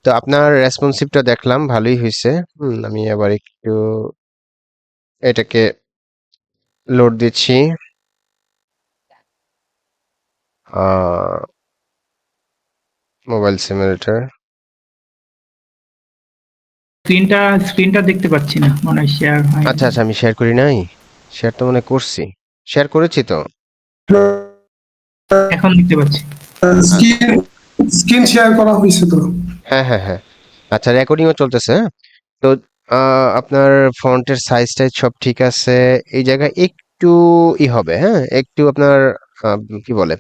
তো আপনার রেসপন্সিভটা দেখলাম ভালোই হয়েছে। আমি আবার একটু এটাকে লোড দিচ্ছি। Mobile simulator. স্ক্রিনটা দেখতে পাচ্ছি না, মনে হয় শেয়ার হয়নি। আচ্ছা আচ্ছা, আমি শেয়ার করি নাই। শেয়ার তো মনে হয় করছি। শেয়ার করেছি তো। এখন দেখতে পাচ্ছি। আচ্ছা। স্ক্রিন স্ক্রিন শেয়ার করা হয়েছে তো। হ্যাঁ হ্যাঁ হ্যাঁ। আচ্ছা, রেকর্ডিংও চলতেছে, হ্যাঁ? তো আপনার ফন্টের সাইজ টাইজ সব ঠিক আছে। এই জায়গায় একটু হবে, হ্যাঁ, একটু আপনার আহ, কি বলে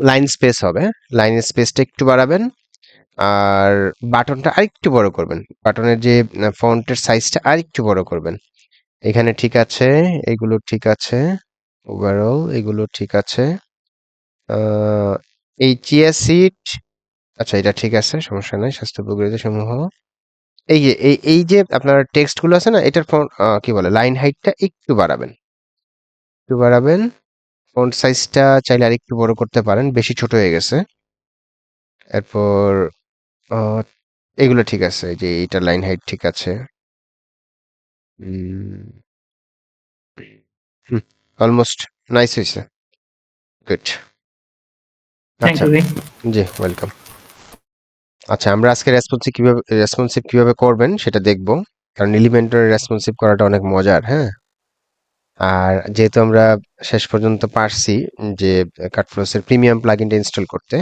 লাইন স্পেস হবে। লাইন স্পেসটা একটু বাড়াবেন। আর বাটনটা আরেকটু বড় করবেন। বাটনের যে ফন্টের সাইজটা আরেকটু বড় করবেন। এখানে ঠিক আছে, এগুলো ঠিক আছে, ওভারঅল এগুলো ঠিক আছে। আহ, এই চিয়া সিড, আচ্ছা এটা ঠিক আছে, সমস্যা নাই। স্বাস্থ্য প্রকৃতি সমূহ, এই যে আপনার টেক্সট গুলো আছে না, এটার কি বলে লাইন হাইটটা একটু বাড়াবেন, একটু বাড়াবেন। ফন্ট সাইজটা চাইলে আরেকটু বড় করতে পারেন, বেশি ছোট হয়ে গেছে। এরপর আহ, এগুলো ঠিক আছে, এই যে এইটার লাইন হাইট ঠিক আছে। অলমোস্ট নাইস হয়েছে। গুড। থ্যাংক আচ্ছা। ইউ ভাই। জি, ওয়েলকাম। আচ্ছা, আমরা আজকে রেসপন্সিভ কিভাবে করবেন সেটা দেখব। কারণ এলিমেন্টরে রেসপন্সিভ করাটা অনেক মজার, হ্যাঁ। আর যেহেতু আমরা শেষ পর্যন্ত পারছি যে কাটফ্লোসের প্রিমিয়াম প্লাগইনটা ইনস্টল করতে,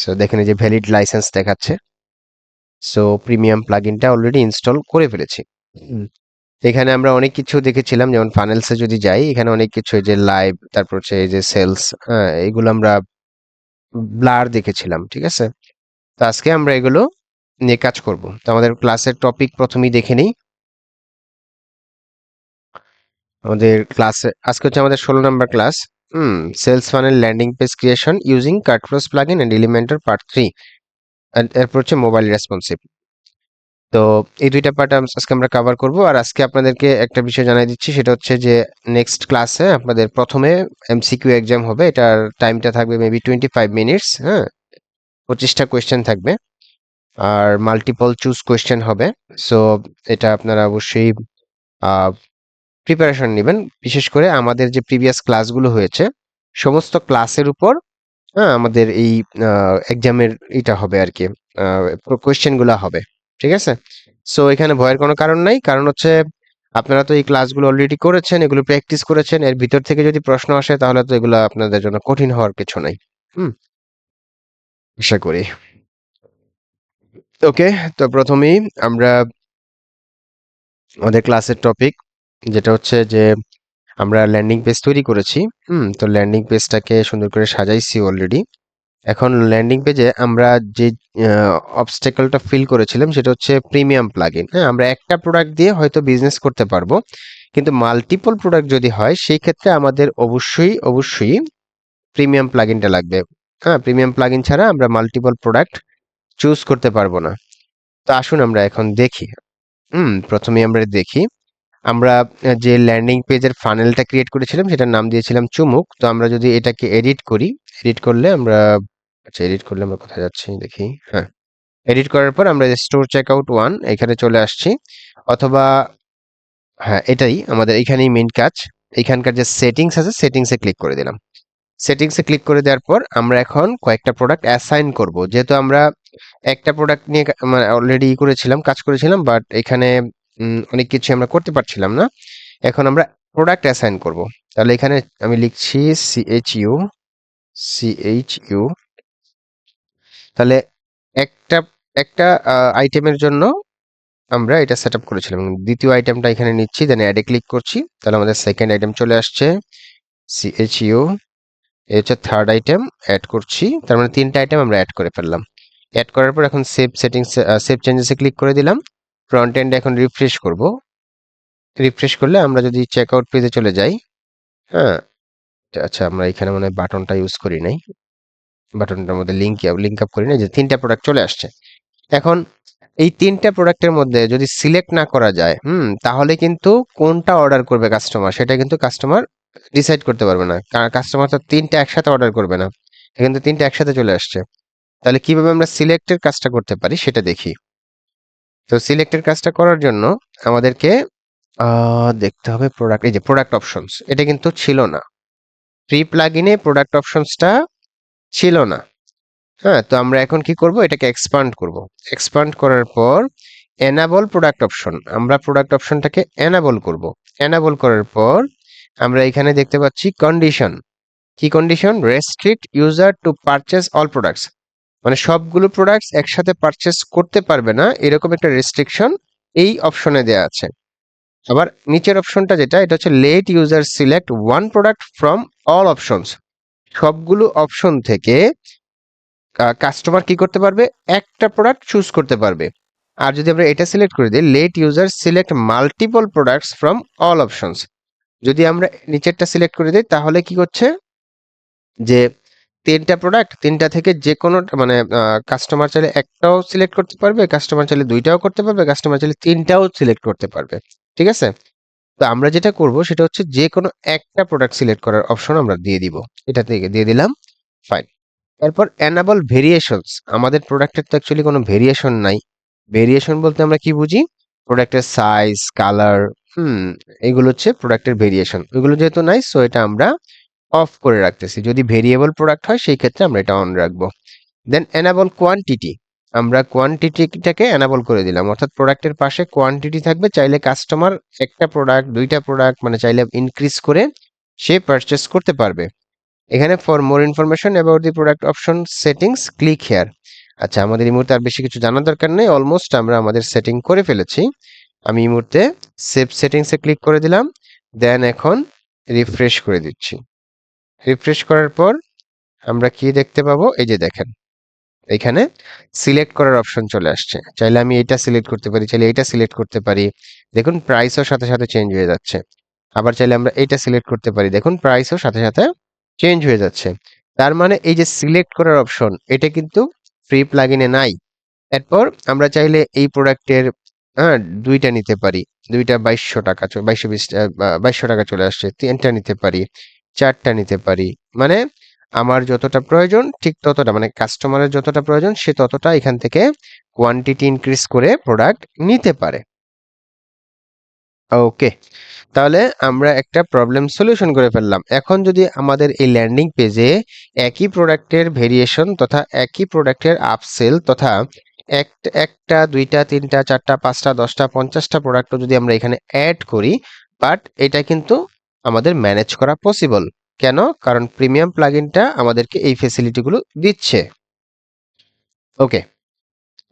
সো দেখেন এই যে ভ্যালিড লাইসেন্স দেখাচ্ছে। সো প্রিমিয়াম প্লাগইনটা অলরেডি ইনস্টল করে ফেলেছি। হুম, এখানে আমরা অনেক কিছু দেখেছিলাম, যেমন ফানেলসে যদি যাই, এখানে অনেক কিছু, এই যে লাইভ, তারপর হচ্ছে এই যে সেলস, হ্যাঁ, এগুলো আমরা ব্লার দেখেছিলাম, ঠিক আছে। তো আজকে আমরা এগুলো নিয়ে কাজ করব। তো আমাদের ক্লাসের টপিক প্রথমেই দেখে নিই। আমাদের ক্লাসে আজকে হচ্ছে আমাদের 16 নম্বর class. Sales funnel landing page creation using CartFlows plugin and Elementor part 3। এরপর হচ্ছে মোবাইল রেসপন্সিভ। তো এই দুইটা পার্ট আজকে আমরা কভার করব। আর আজকে আপনাদেরকে একটা বিষয় জানাই দিচ্ছি, সেটা হচ্ছে যে নেক্সট ক্লাসে আপনাদের প্রথমে এমসিকিউ এক্সাম হবে। এটার টাইমটা থাকবে মেবি 25 মিনিটস, হ্যাঁ। 25টা কোয়েশ্চেন থাকবে, আর মাল্টিপল চুজ কোয়েশ্চেন হবে। সো এটা আপনারা অবশ্যই প্রিপারেশন নেবেন। বিশেষ করে আমাদের যে প্রিভিয়াস ক্লাসগুলো হয়েছে, সমস্ত ক্লাসের উপর, হ্যাঁ, আমাদের এই এক্সামের এটা হবে আর কি, কোয়েশ্চেন গুলা হবে, ঠিক আছে। সো এখানে ভয়ের কোনো কারণ নাই। কারণ হচ্ছে আপনারা তো এই ক্লাসগুলো অলরেডি করেছেন, এগুলো প্র্যাকটিস করেছেন। এর ভিতর থেকে যদি প্রশ্ন আসে তাহলে তো এগুলো আপনাদের জন্য কঠিন হওয়ার কিছু নাই। হুম, আশা করি। ওকে। তো প্রথমেই আমরা আমাদের ক্লাসের টপিক, যেটা হচ্ছে যে আমরা ল্যান্ডিং পেজ তৈরি করেছি। তো ল্যান্ডিং পেজটাকে সুন্দর করে সাজাইছি অলরেডি। এখন ল্যান্ডিং পেজে আমরা যে অবস্টেকলটা ফিল করেছিলাম সেটা হচ্ছে প্রিমিয়াম প্লাগইন। হ্যাঁ, আমরা একটা প্রোডাক্ট দিয়ে হয়তো বিজনেস করতে পারবো, কিন্তু মাল্টিপল প্রোডাক্ট যদি হয় সেই ক্ষেত্রে আমাদের অবশ্যই অবশ্যই প্রিমিয়াম প্লাগইনটা লাগবে। হ্যাঁ, প্রিমিয়াম প্লাগইন ছাড়া আমরা মাল্টিপল প্রোডাক্ট চুজ করতে পারবো না। তো আসুন আমরা এখন দেখি। প্রথমে আমরা দেখি, আমরা যে ল্যান্ডিং পেজের ফানেলটা ক্রিয়েট করেছিলাম সেটার নাম দিয়েছিলাম চুমুক। তো আমরা যদি এটাকে এডিট করি, এডিট করলে আমরা, আচ্ছা এডিট করলে আমরা কোথায় যাচ্ছি দেখি। হ্যাঁ, এডিট করার পর আমরা স্টোর চেকআউট 1 এখানে চলে আসছি। অথবা হ্যাঁ, এটাই আমাদের এখানেই মেইন কাজ। এখানকার যে সেটিংস আছে, সেটিংসে ক্লিক করে দিলাম। সেটিংসে ক্লিক করে দেওয়ার পর আমরা এখন কয়েকটা প্রোডাক্ট অ্যাসাইন করব। যেহেতু আমরা একটা প্রোডাক্ট নিয়ে মানে অলরেডি করেছিলাম, কাজ করেছিলাম, বাট এখানে অনেক কিছু আমরা করতে পারছিলাম না। এখন আমরা প্রোডাক্ট অ্যাসাইন করব। তাহলে এখানে আমি লিখছি সিএইচইউ, সিএইচইউ। তাহলে একটা একটা আইটেমের জন্য আমরা এটা সেট আপ করেছিলাম। দ্বিতীয় আইটেমটা এখানে নিচ্ছি, দেন অ্যাডে ক্লিক করছি। তাহলে আমাদের সেকেন্ড আইটেম চলে আসছে, সিএইচইউ। এই হচ্ছে থার্ড আইটেম, অ্যাড করছি। তার মানে 3টা আইটেম আমরা অ্যাড করে ফেললাম। অ্যাড করার পর এখন সেভ সেটিংস, সেভ চেঞ্জেসে ক্লিক করে দিলাম। ফ্রন্ট এন্ড এখন রিফ্রেশ করব। রিফ্রেশ করলে আমরা যদি চেকআউট পেজে চলে যাই, হ্যাঁ, আচ্ছা আমরা এখানে মনে হয় বাটনটা ইউজ করি নাই, বাটনটার মধ্যে লিঙ্ক আপ করি নাই, যে 3টা প্রোডাক্ট চলে আসছে। এখন এই 3টা প্রোডাক্টের মধ্যে যদি সিলেক্ট না করা যায়, তাহলে কিন্তু কোনটা অর্ডার করবে কাস্টমার সেটা কিন্তু কাস্টমার ডিসাইড করতে পারবে না। কারণ কাস্টমার তো 3টা একসাথে অর্ডার করবে না, কিন্তু 3টা একসাথে চলে আসছে। তাহলে কিভাবে আমরা সিলেক্টের কাজটা করতে পারি সেটা দেখি। তো সিলেক্টের কাজটা করার জন্য আমাদেরকে দেখতে হবে প্রোডাক্ট, এই যে প্রোডাক্ট অপশনস, এটা কিন্তু ছিল না প্রি প্লাগইনে, প্রোডাক্ট অপশনসটা ছিল না। হ্যাঁ, তো আমরা এখন কি করব, এটাকে এক্সপান্ড করব। এক্সপান্ড করার পর এনাবল প্রোডাক্ট অপশন, আমরা প্রোডাক্ট অপশনটাকে এনাবল করব। এনাবল করার পর আমরা এখানে দেখতে পাচ্ছি কন্ডিশন। কি condition? Restrict user to purchase all products, মানে সবগুলো প্রোডাক্টস একসাথে পারচেজ করতে পারবে না, এরকম একটা রেস্ট্রিকশন এই অপশনে দেয়া আছে। আবার নিচের অপশনটা যেটা, এটা হচ্ছে let user select one product from all options, সবগুলো অপশন থেকে কাস্টমার কি করতে পারবে, একটা প্রোডাক্ট চুজ করতে পারবে। আর যদি আমরা এটা সিলেক্ট করে দিই, let user select multiple products from all options, যদি আমরা নিচেরটা সিলেক্ট করে দিই তাহলে কি হচ্ছে যে তিনটা প্রোডাক্ট, তিনটা থেকে যে কোনো মানে কাস্টমার চাইলে একটাও সিলেক্ট করতে পারবে, কাস্টমার চাইলে দুইটাও করতে পারবে, কাস্টমার চাইলে তিনটাও সিলেক্ট করতে পারবে। ঠিক আছে, তো আমরা যেটা করব সেটা হচ্ছে যে কোনো একটা প্রোডাক্ট সিলেক্ট করার অপশন আমরা দিয়ে দিব, এটা থেকে দিয়ে দিলাম। ফাইন। এরপর এনাবল ভেরিয়েশনস, আমাদের প্রোডাক্টের তো অ্যাকচুয়ালি কোনো ভেরিয়েশন নাই। ভেরিয়েশন বলতে আমরা কি বুঝি, প্রোডাক্টের সাইজ, কালার, এগুলো হচ্ছে প্রোডাক্টের ভেরিয়েশন, ওইগুলো যেহেতু নাই সো এটা আমরা অফ করে রাখতেছি। যদি ভেরিয়েবল প্রোডাক্ট হয় সেই ক্ষেত্রে আমরা এটা অন রাখবো। দেন এনাবল কোয়ান্টিটি, আমরা কোয়ান্টিটিটাকে এনাবল করে দিলাম, অর্থাৎ প্রোডাক্টের পাশে কোয়ান্টিটি থাকবে, চাইলে কাস্টমার একটা প্রোডাক্ট, দুইটা প্রোডাক্ট মানে চাইলে ইনক্রিজ করে সে পারচেস করতে পারবে। এখানে for more information about the product option settings click here. আচ্ছা, আমাদের এই মুহূর্তে আর বেশি কিছু জানার দরকার নেই, অলমোস্ট আমরা আমাদের সেটিং করে ফেলেছি। আমি এই মুহূর্তে সেভ সেটিংসে ক্লিক করে দিলাম, দেন এখন রিফ্রেশ করে দিচ্ছি। রিফ্রেশ করার পর আমরা কি দেখতে পাবো, এই যে দেখেন এখানে সিলেক্ট করার অপশন চলে আসছে, চাইলে আমি এটা সিলেক্ট করতে পারি, চাইলে এটা সিলেক্ট করতে পারি, দেখুন প্রাইসও সাথে সাথে চেঞ্জ হয়ে যাচ্ছে। আবার চাইলে আমরা এটা সিলেক্ট করতে পারি, দেখুন প্রাইসও সাথে সাথে চেঞ্জ হয়ে যাচ্ছে। তার মানে এই যে সিলেক্ট করার অপশন, এটা কিন্তু ফ্রি প্লাগইনে নাই। এরপর আমরা চাইলে এই প্রোডাক্টের হ্যাঁ দুইটা নিতে পারি, দুইটা 2200 টাকা, 2200 টাকা চলে আসছে, তিনটা নিতে পারি, চারটা নিতে পারি, মানে আমার যতটা প্রয়োজন ঠিক ততটা, মানে কাস্টমারের যতটা প্রয়োজন সে ততটা এখান থেকে কোয়ান্টিটি ইনক্রিজ করে প্রোডাক্ট নিতে পারে। ওকে, তাহলে আমরা একটা প্রবলেম সলিউশন করে ফেললাম। এখন যদি আমাদের এই ল্যান্ডিং পেজে একই প্রোডাক্টের ভেরিয়েশন তথা একই প্রোডাক্টের আপসেল তথা একটা, দুইটা, তিনটা, চারটা, পাঁচটা, 10টা, 50টা প্রোডাক্টও যদি আমরা এখানে অ্যাড করি, বাট এটা কিন্তু আমাদের ম্যানেজ করা পসিবল। কেন? কারণ প্রিমিয়াম প্লাগইনটা আমাদেরকে এই ফেসিলিটিগুলো দিচ্ছে। ওকে,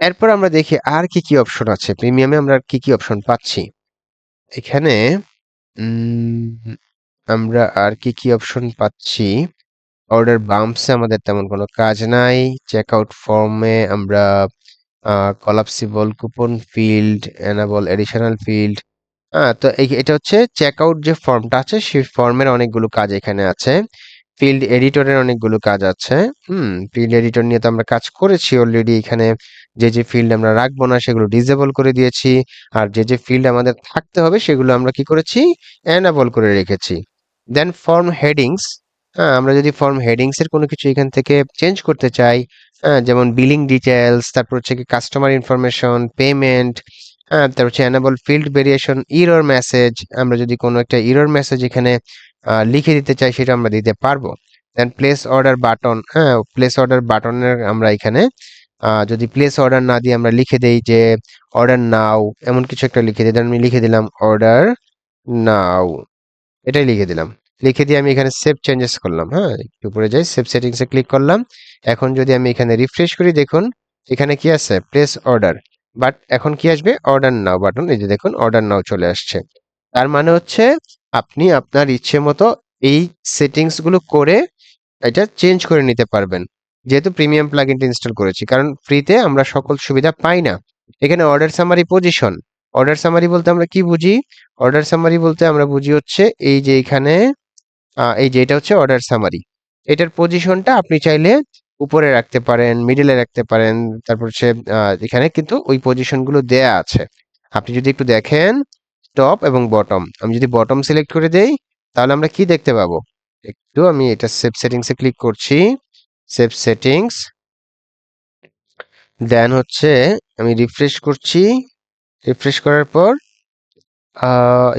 এরপর আমরা দেখি আর কি কি অপশন আছে, প্রিমিয়ামে আমরা কি কি অপশন পাচ্ছি। এখানে আমরা আর কি কি অপশন পাচ্ছি, অর্ডার বাম্পসে আমাদের তেমন কোনো কাজ নাই। চেকআউট ফর্মে আমরা collapsible coupon field, enable additional field, তো এটা হচ্ছে চেকআউট যে ফর্মটা আছে সেই ফর্মের অনেকগুলো কাজ এখানে আছে। ফিল্ড এডিটরের অনেকগুলো কাজ আছে। ফিল্ড এডিটর নিয়ে তো আমরা কাজ করেছি অলরেডি। এখানে যে যে ফিল্ড আমরা রাখবো না সেগুলো ডিসেবল করে দিয়েছি, আর যে যে ফিল্ড আমাদের থাকতে হবে সেগুলো আমরা কি করেছি, এনাবল করে রেখেছি। দেন ফর্ম হেডিংস, আমরা যদি ফর্ম হেডিংস এর কোনো কিছু এখান থেকে চেঞ্জ করতে চাই, যেমন বিলিং ডিটেলস, তারপর হচ্ছে কি কাস্টমার ইনফরমেশন, পেমেন্ট, তারপর হচ্ছে enable field variation, error message, আমরা যদি কোনো একটা ইরর মেসেজ এখানে লিখে দিতে চাই সেটা আমরা দিতে পারবো। Then place order button, place order বাটনের আমরা এখানে যদি প্লেস অর্ডার না দিয়ে আমরা লিখে দেই যে অর্ডার নাও, এমন কিছু একটা লিখে দিই, আমি লিখে দিলাম অর্ডার নাও, এটাই লিখে দিলাম। লিখে দিয়ে আমি এখানে সেভ চেঞ্জেস করলাম, একটু উপরে যাই, সেভ সেটিংসে ক্লিক করলাম। এখন যদি আমি এখানে রিফ্রেশ করি, দেখুন এখানে কি আছে, প্লেস অর্ডার, বাট এখন কি আসবে, অর্ডার নাও বাটন, এই যে দেখুন অর্ডার নাও চলে আসছে। তার মানে হচ্ছে আপনি আপনার ইচ্ছে মতো এই সেটিংস গুলো করে এটা চেঞ্জ করে নিতে পারবেন, যেহেতু প্রিমিয়াম প্লাগইনটা ইনস্টল করেছি। কারণ ফ্রিতে আমরা সকল সুবিধা পাই না। এখানে order summary position, order summary বলতে আমরা কি বুঝি, অর্ডার সামারি বলতে আমরা বুঝি হচ্ছে এই যে এখানে এই যে এটা হচ্ছে অর্ডার সামারি, এটার পজিশনটা আপনি চাইলে উপরে রাখতে পারেন, মিডলে রাখতে পারেন, তারপর হচ্ছে এখানে কিন্তু ওই পজিশনগুলো দেয়া আছে। আপনি যদি একটু দেখেন টপ এবং বটম, আমি যদি বটম সিলেক্ট করে দেই তাহলে আমরা কি দেখতে পাবো, একটু আমি এটা সেভ সেটিংসে ক্লিক করছি, সেভ সেটিংস, দেন হচ্ছে আমি রিফ্রেশ করছি। রিফ্রেশ করার পর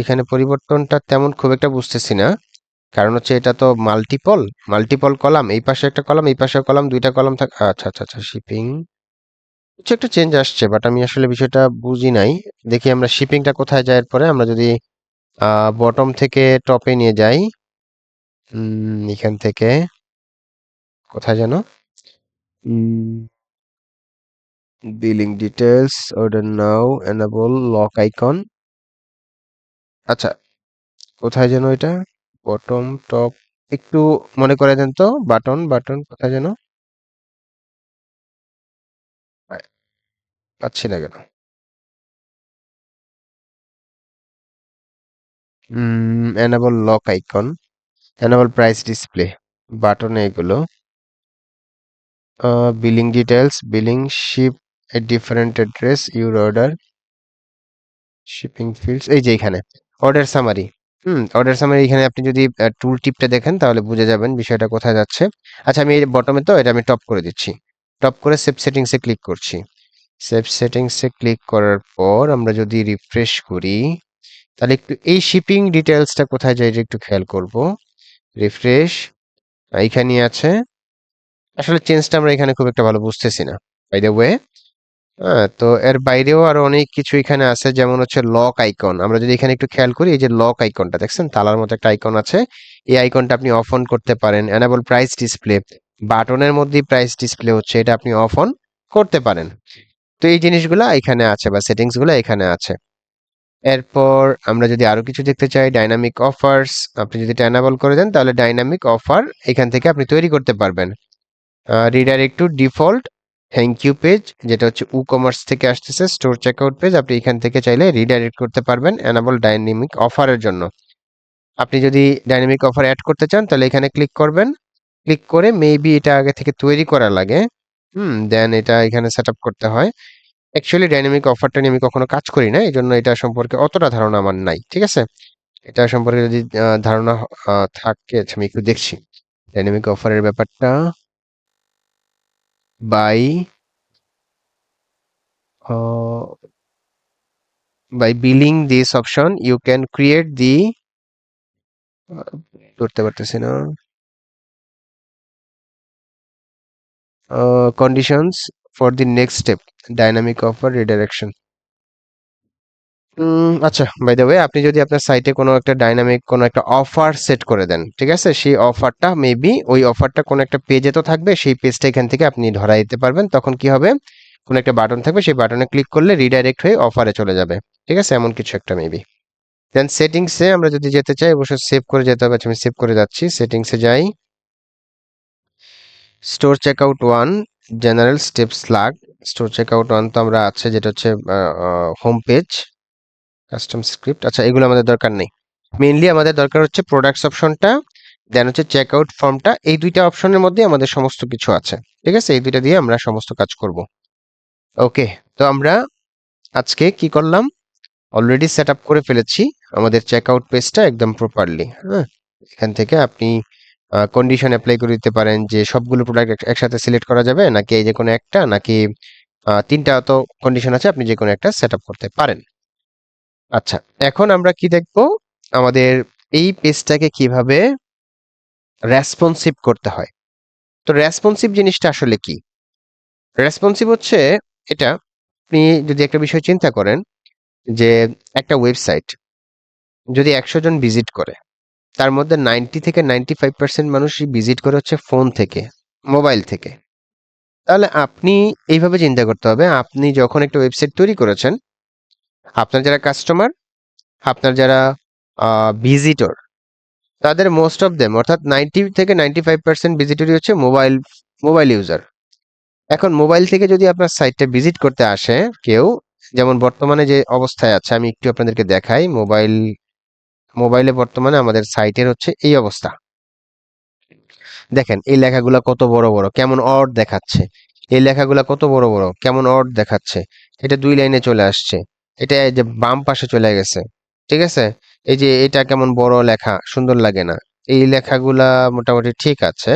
এখানে পরিবর্তনটা তেমন খুব একটা বুঝতেছি না, কারণ হচ্ছে এটা তো মাল্টিপল মাল্টিপল কলাম, এই পাশে একটা কলাম এই পাশে কলাম, দুইটা কলাম থাকে। আচ্ছা আচ্ছা আচ্ছা, শিপিং কিছু একটা চেঞ্জ আসছে, বাট আমি আসলে বিষয়টা বুঝি নাই। দেখি আমরা শিপিংটা কোথায় যায়। এরপরে আমরা যদি বটম থেকে টপে নিয়ে যাই, এখান থেকে কোথায় যেন বিলিং ডিটেলস, অর্ডার নাও, এনেবল লক আইকন। আচ্ছা, কোথায় যেন এটা, বটম টপ, একটু মনে করে দেন তো। বাটন বাটন কোথায় যেন, পাচ্ছি না কেন। Enable lock icon, enable price display, বাটনে এগুলো। Billing details, billing, ship a different address, your order, shipping fields, এই যে এখানে অর্ডার সামারি। অর্ডার সামারি, এখানে আপনি যদি টুল টিপটা দেখেন তাহলে বুঝে যাবেন বিষয়টা কোথায় যাচ্ছে। আচ্ছা, আমি এই বটমে তো এটা আমি টপ করে দিচ্ছি। টপ করে সেভ সেটিংসে ক্লিক করছি। সেভ সেটিংসে ক্লিক করার পর আমরা যদি রিফ্রেশ করি, তাহলে একটু এই শিপিং ডিটেলসটা কোথায় যায় এটা একটু খেয়াল করব। রিফ্রেশ, এইখানেই আছে। আসলে চেঞ্জটা আমরা এখানে খুব একটা ভালো বুঝতেছি না, বাই দ্য ওয়ে। হ্যাঁ, তো এর বাইরেও আরো অনেক কিছু এখানে আছে, যেমন হচ্ছে লক আইকন। আমরা যদি এখানে একটু খেয়াল করি, এই যে লক আইকনটা দেখছেন, তালার মতো একটা আইকন আছে, এই আইকনটা আপনি অফ অন করতে পারেন। এনেবল প্রাইস ডিসপ্লে, বাটনের মধ্যেই প্রাইস ডিসপ্লে হচ্ছে, এটা আপনি অফ অন করতে পারেন। তো এই জিনিসগুলা এখানে আছে, বা সেটিংস গুলো এখানে আছে। এরপর আমরা যদি আরো কিছু দেখতে চাই, ডাইনামিক অফার্স, আপনি যদি এটা এনেবল করে দেন তাহলে ডাইনামিক অফার এখান থেকে আপনি তৈরি করতে পারবেন। Redirect to default thank you page, যেটা হচ্ছে ই কমার্স থেকে আসতেছে, স্টোর চেকআউট পেজ, আপনি এখান থেকে চাইলে রিডাইরেক্ট করতে পারবেন এনেবল ডাইনামিক অফারের জন্য। আপনি যদি ডাইনামিক অফার অ্যাড করতে চান তাহলে এখানে ক্লিক করবেন। ক্লিক করে মেবি এটা আগে থেকে তৈরি করা লাগে, দেন এটা এখানে সেট আপ করতে হয়। অ্যাকচুয়ালি ডাইনামিক অফারটা নিয়ে আমি কখনো কাজ করি না, এই জন্য এটা সম্পর্কে অতটা ধারণা আমার নাই, ঠিক আছে। এটা সম্পর্কে যদি ধারণা থাকে, আচ্ছা, আমি একটু দেখছি ডাইনামিক অফারের ব্যাপারটা। By by billing this option you can create the ধরতে পারতেছি না, conditions for the next step, dynamic offer redirection। আচ্ছা, বাই দ্য ওয়ে, আপনি যদি আপনার সাইটে কোনো একটা ডাইনামিক কোনো একটা অফার সেট করে দেন, ঠিক আছে, সেই অফারটা মেবি ওই অফারটা কোনো একটা পেজে তো থাকবে, সেই পেজটা এখান থেকে আপনি ধরাই দিতে পারবেন। তখন কি হবে, কোনো একটা বাটন থাকবে, সেই বাটনে ক্লিক করলে রিডাইরেক্ট হয়ে অফারে চলে যাবে, ঠিক আছে, এমন কিছু একটা মেবি। দেন সেটিংসে আমরা যদি যেতে চাই, অবশ্যই সেভ করে যেতে হবে। আচ্ছা, আমি সেভ করে যাচ্ছি, সেটিংসে যাই। Store checkout one, general step slug. Store checkout one তো আমরা আছে, যেটা হচ্ছে হোম পেজ, কাস্টম স্ক্রিপ্ট। আচ্ছা, এগুলো আমাদের দরকার নেই। মেইনলি আমাদের দরকার হচ্ছে প্রোডাক্টস অপশনটা, দেন হচ্ছে চেকআউট ফর্মটা। এই দুইটা অপশনের মধ্যে আমাদের সমস্ত কিছু আছে, ঠিক আছে, এই দুইটা দিয়ে আমরা সমস্ত কাজ করব। ওকে, তো আমরা আজকে কি করলাম, অলরেডি সেট আপ করে ফেলেছি আমাদের চেকআউট পেজটা একদম প্রপারলি। হ্যাঁ, এখান থেকে আপনি কন্ডিশন অ্যাপ্লাই করে দিতে পারেন যে সবগুলো প্রোডাক্ট একসাথে সিলেক্ট করা যাবে নাকি এই যে কোনো একটা, নাকি তিনটা তো কন্ডিশন আছে, আপনি যে কোনো একটা সেট আপ করতে পারেন। আচ্ছা, এখন আমরা কি দেখব, আমাদের এই পেজটাকে কিভাবে রেসপন্সিভ করতে হয়। তো রেসপন্সিভ জিনিসটা আসলে কি? রেসপন্সিভ হচ্ছে এটা, আপনি যদি একটা বিষয় চিন্তা করেন যে একটা ওয়েবসাইট যদি 100 জন ভিজিট করে, তার মধ্যে 90 থেকে 95% মানুষই ভিজিট করে হচ্ছে ফোন থেকে, মোবাইল থেকে। তাহলে আপনি এইভাবে চিন্তা করতে হবে, আপনি যখন একটা ওয়েবসাইট তৈরি করেছেন, আপনার যারা কাস্টমার, আপনার যারা ভিজিটর, তাদের মোস্ট অফ দেম, অর্থাৎ 90 থেকে 95% ভিজিটরই হচ্ছে মোবাইল মোবাইল ইউজার। এখন মোবাইল থেকে যদি আপনার সাইটটা ভিজিট করতে আসে কেউ, যেমন বর্তমানে যে অবস্থায় আছে আমি একটু আপনাদেরকে দেখাই। মোবাইলে বর্তমানে আমাদের সাইটের হচ্ছে এই অবস্থা। দেখেন এই লেখাগুলা কত বড় বড়, কেমন অড দেখাচ্ছে। এই লেখাগুলা কত বড় বড়, কেমন অড দেখাচ্ছে। এটা 2 লাইনে চলে আসছে, এটা এই যে বাম পাশে চলে গেছে, ঠিক আছে। এই যে এটা কেমন বড় লেখা, সুন্দর লাগে না। এই লেখাগুলা মোটামুটি ঠিক আছে,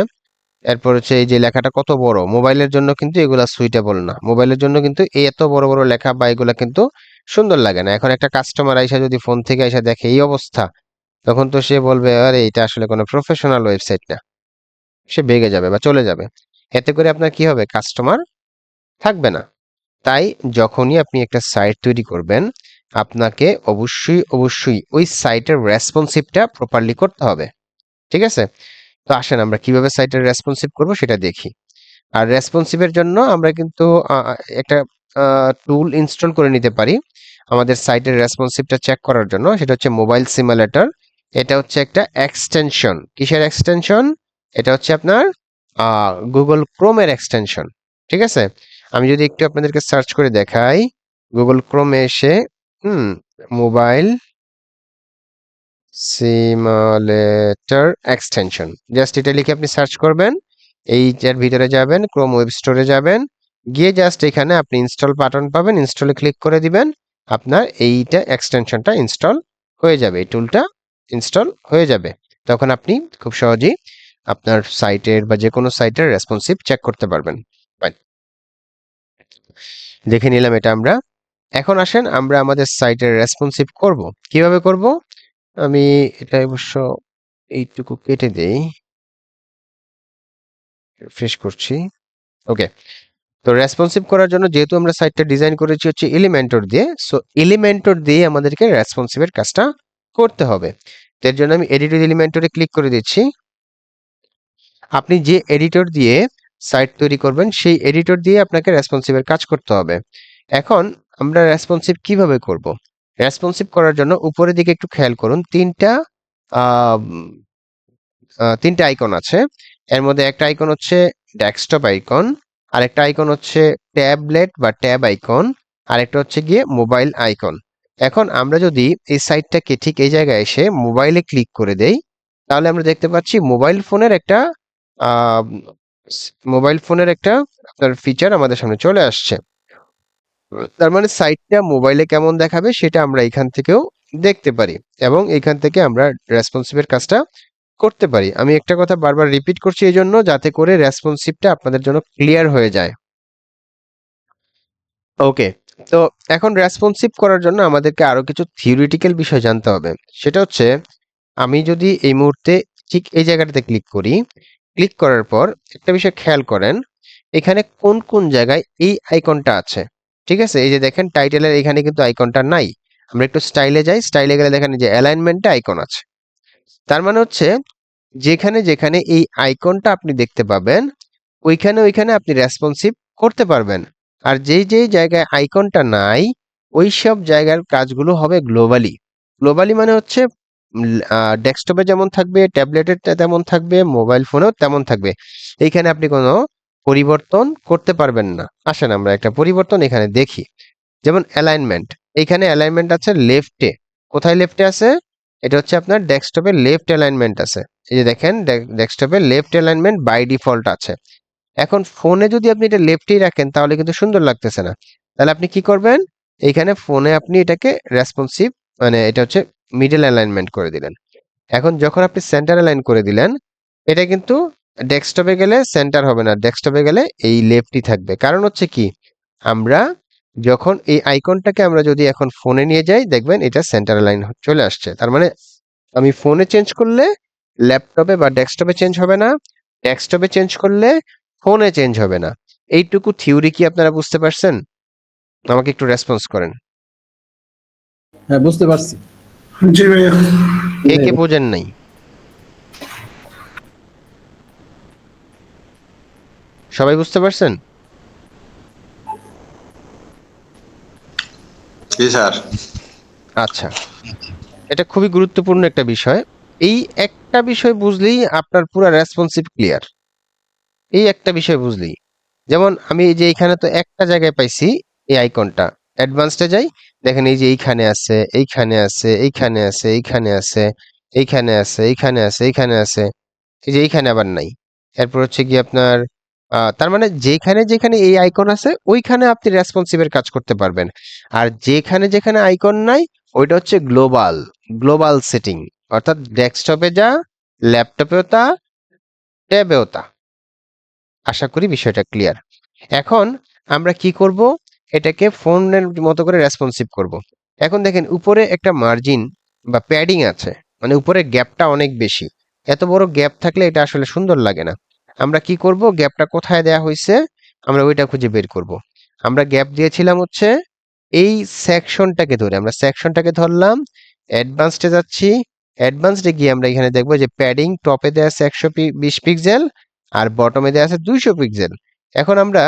এরপর হচ্ছে এই যে লেখাটা কত বড়, মোবাইলের জন্য কিন্তু এগুলা সুইটেবল না, মোবাইলের জন্য কিন্তু এই এত বড় বড় লেখা বা এগুলা কিন্তু সুন্দর লাগে না। এখন একটা কাস্টমার আইসা যদি ফোন থেকে আইসা দেখে এই অবস্থা, তখন তো সে বলবে আরে এটা আসলে কোনো প্রফেশনাল ওয়েবসাইট না, সে বেগে যাবে বা চলে যাবে। এতে করে আপনার কি হবে, কাস্টমার থাকবে না। তাই যখনই আপনি একটা সাইট তৈরি করবেন, আপনাকে অবশ্যই অবশ্যই ওই সাইটের রেসপন্সিভটা প্রপারলি করতে হবে। ঠিক আছে? তো আসেন আমরা কিভাবে সাইটের রেসপন্সিভ করব সেটা দেখি। আর রেসপন্সিভের জন্য আমরা কিন্তু একটা টুল ইনস্টল করে নিতে পারি আমাদের সাইটের রেসপন্সিভটা চেক করার জন্য, সেটা হচ্ছে মোবাইল সিমুলেটর। এটা হচ্ছে একটা এক্সটেনশন। কিসের এক্সটেনশন? এটা হচ্ছে আপনার গুগল ক্রোমের এক্সটেনশন। ঠিক আছে? আমি যদি একটু আপনাদেরকে সার্চ করে দেখাই, গুগল ক্রোমে এসে মোবাইল সিমুলেটর এক্সটেনশন, জাস্ট এটা লিখে আপনি সার্চ করবেন। এইটার ভিতরে যাবেন, ক্রোম ওয়েব স্টোরে যাবেন, গিয়ে জাস্ট এখানে আপনি ইনস্টল বাটন পাবেন, ইনস্টলে ক্লিক করে দিবেন। আপনার এইটা এক্সটেনশনটা ইনস্টল হয়ে যাবে, এই টুলটা ইনস্টল হয়ে যাবে। তখন আপনি খুব সহজেই আপনার সাইটের বা যে কোনো সাইটের রেসপন্সিভ চেক করতে পারবেন। Fine. দেখে নিলাম এটা আমরা। এখন আসেন আমরা আমাদের সাইটের রেসপন্সিভ করব। কিভাবে করব? আমি এটা অবশ্য এইটুকু কেটে দেই, রিফ্রেশ করছি। ওকে, তো রেসপন্সিভ করার জন্য যেহেতু আমরা সাইটটা ডিজাইন করেছি হচ্ছে এলিমেন্টর দিয়ে, সো এলিমেন্টর দিয়ে আমাদেরকে রেসপন্সিভের কাজটা করতে হবে। এর জন্য আমি এডিট এলিমেন্টরে ক্লিক করে দিচ্ছি। আপনি যে এডিটর দিয়ে সাইট তৈরি করবেন সেই এডিটর দিয়ে আপনাকে রেসপন্সিভের কাজ করতে হবে। এখন আমরা রেসপন্সিভ কিভাবে করব? রেসপন্সিভ করার জন্য উপরের দিকে একটু খেয়াল করুন, তিনটা আইকন আছে। এর মধ্যে একটা আইকন হচ্ছে ডেস্কটপ আইকন, আরেকটা আইকন হচ্ছে ট্যাবলেট বা ট্যাব আইকন, আরেকটা হচ্ছে গিয়ে মোবাইল আইকন। এখন আমরা যদি এই সাইটটাকে ঠিক এই জায়গায় এসে মোবাইলে ক্লিক করে দেই, তাহলে আমরা দেখতে পাচ্ছি মোবাইল ফোনের একটা আপনার ফিচার আমাদের সামনে চলে আসছে। তার মানে সাইটটা মোবাইলে কেমন দেখাবে সেটা আমরা এখান থেকেও দেখতে পারি, এবং এখান থেকে আমরা রেসপন্সিভের কাজটা করতে পারি। আমি একটা কথা বারবার রিপিট করছি এই জন্য, যাতে করে রেসপন্সিভটা আপনাদের জন্য ক্লিয়ার হয়ে যায়। ওকে, তো এখন রেসপন্সিভ করার জন্য আমাদেরকে আরো কিছু থিওরিটিক্যাল বিষয় জানতে হবে। সেটা হচ্ছে, আমি যদি এই মুহূর্তে ঠিক এই জায়গাটাতে ক্লিক করি, ক্লিক করার পর একটা বিষয় খেয়াল করেন, এখানে কোন কোন জায়গায় এই আইকনটা আছে। ঠিক আছে? এই যে দেখেন টাইটেলের এখানে কিন্তু আইকনটা নাই। আমরা একটু স্টাইলে যাই, স্টাইলে গেলে দেখেন যে অ্যালাইনমেন্টে আইকন আছে। তার মানে হচ্ছে যেখানে যেখানে এই আইকনটা আপনি দেখতে পাবেন, ওইখানে ওইখানে আপনি রেসপন্সিভ করতে পারবেন। আর যেই যেই জায়গায় আইকনটা নাই, ওই সব জায়গার কাজগুলো হবে গ্লোবালি। গ্লোবালি মানে হচ্ছে ডেস্কটপে যেমন থাকবে, ট্যাবলেটে তেমন থাকবে, মোবাইল ফোনেও তেমন থাকবে। এইখানে আপনি কোনো পরিবর্তন করতে পারবেন না। আসেন আমরা একটা পরিবর্তন এখানে দেখি। যেমন অ্যালাইনমেন্ট, এইখানে অ্যালাইনমেন্ট আছে লেফটে। কোথায় লেফটে আছে? এটা হচ্ছে আপনার ডেস্কটপের লেফট অ্যালাইনমেন্ট আছে। এই যে দেখেন ডেস্কটপের লেফট অ্যালাইনমেন্ট বাই ডিফল্ট আছে। এখন ফোনে যদি আপনি এটা লেফটেই রাখেন তাহলে কিন্তু সুন্দর লাগতেছে না। তাহলে আপনি কি করবেন? এইখানে ফোনে আপনি এটাকে রেসপন্সিভ, মানে এটা হচ্ছে মিডল অ্যালাইনমেন্ট করে দিলেন। এখন যখন আপনি সেন্টার অ্যালাইন করে দিলেন, এটা কিন্তু ডেস্কটপে গেলে সেন্টার হবে না, ডেস্কটপে গেলে এই লেফটই থাকবে। কারণ হচ্ছে কি, আমরা যখন এই আইকনটাকে আমরা যদি এখন ফোনে নিয়ে যাই, দেখবেন এটা সেন্টার অ্যালাইন চলে আসছে। তার মানে আমি ফোনে চেঞ্জ করলে ল্যাপটপে বা ডেস্কটপে চেঞ্জ হবে না, ডেস্কটপে চেঞ্জ করলে ফোনে চেঞ্জ হবে না। এইটুকু থিওরি কি আপনারা বুঝতে পারছেন? আমাকে একটু রেসপন্স করেন। হ্যাঁ, বুঝতে পারছি। জি ভাইয়া। কে কে বোঝেন নাই? সবাই বুঝতে পারছেন? জি স্যার। আচ্ছা, এটা খুবই গুরুত্বপূর্ণ একটা বিষয়। এই একটা বিষয় বুঝলেই আপনার পুরো রেসপন্সিভ ক্লিয়ার। এই একটা বিষয় বুঝলেই, যেমন আমি এই যে এইখানে তো একটা জায়গায় পাইছি এই আইকনটা, অ্যাডভান্সডে যাই, দেখেন এই যে এইখানে আছে, এইখানে আছে, এইখানে আছে, এইখানে আছে, এইখানে আছে, এইখানে আছে, এইখানে আছে, এই যে এইখানে আবার নাই। এরপর হচ্ছে কি আপনার তার মানে যেখানে যেখানে এই আইকন আছে ওইখানে আপনি রেসপন্সিভের কাজ করতে পারবেন। আর যেখানে যেখানে আইকন নাই, ওইটা হচ্ছে গ্লোবাল, গ্লোবাল সেটিং। অর্থাৎ ডেস্কটপে যা, ল্যাপটপেও তা, ট্যাবেও তা। আশা করি বিষয়টা ক্লিয়ার। এখন আমরা কি করব, এটাকে ফোনের মতো করে রেসপন্সিভ করব। এখন দেখেন উপরে একটা মার্জিন বা প্যাডিং আছে, মানে উপরে গ্যাপটা অনেক বেশি। এত বড় গ্যাপ থাকলে এটা আসলে সুন্দর লাগে না। আমরা কি করব, গ্যাপটা কোথায় দেয়া হয়েছে আমরা ওইটা খুঁজে বের করব। আমরা গ্যাপ দিয়েছিলাম হচ্ছে এই সেকশনটাকে ধরে, আমরা সেকশনটাকে ধরলাম, অ্যাডভান্সডে যাচ্ছি, অ্যাডভান্সডে গিয়ে আমরা এখানে দেখবো যে প্যাডিং টপে দেওয়া আছে 120 পিক্সেল আর বটমে দেওয়া আছে 200 পিক্সেল। এখন আমরা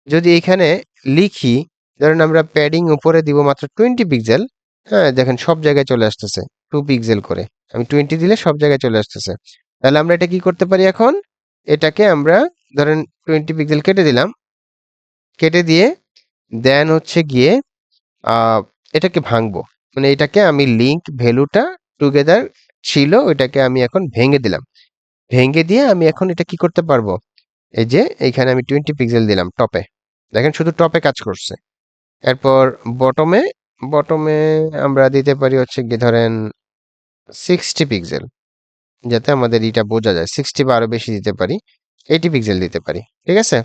যদি এখানে লিখি, ধরেন আমরা প্যাডিং উপরে দিব মাত্র 20 পিক্সেল, হ্যাঁ দেখেন সব জায়গায় চলে আসতেছে 2 পিক্সেল করে, আমি 20 দিলে সব জায়গায় চলে আসতেছে। তাহলে আমরা এটা কি করতে পারি, এখন এটাকে আমরা ধরেন 20 পিক্সেল কেটে দিলাম, কেটে দিয়ে দেন হচ্ছে গিয়ে এটাকে ভাঙবো, মানে এটাকে আমি লিংক ভ্যালুটা টুগেদার ছিল ওইটাকে আমি এখন ভেঙে দিলাম, ভেঙে দিয়ে আমি এখন এটা কি করতে পারবো, এই যে এইখানে আমি 20 পিক্সেল দিলাম টপে, দেখেন শুধু টপে কাজ করছে। এরপর বটমে, বটমে আমরা দিতে পারি হচ্ছে কি ধরেন 60 পিক্সেল, যাতে আমাদের এটা বোঝা যায়, 60 বা আরো বেশি দিতে পারি, 80 পিক্সেল দিতে পারি, ঠিক আছে।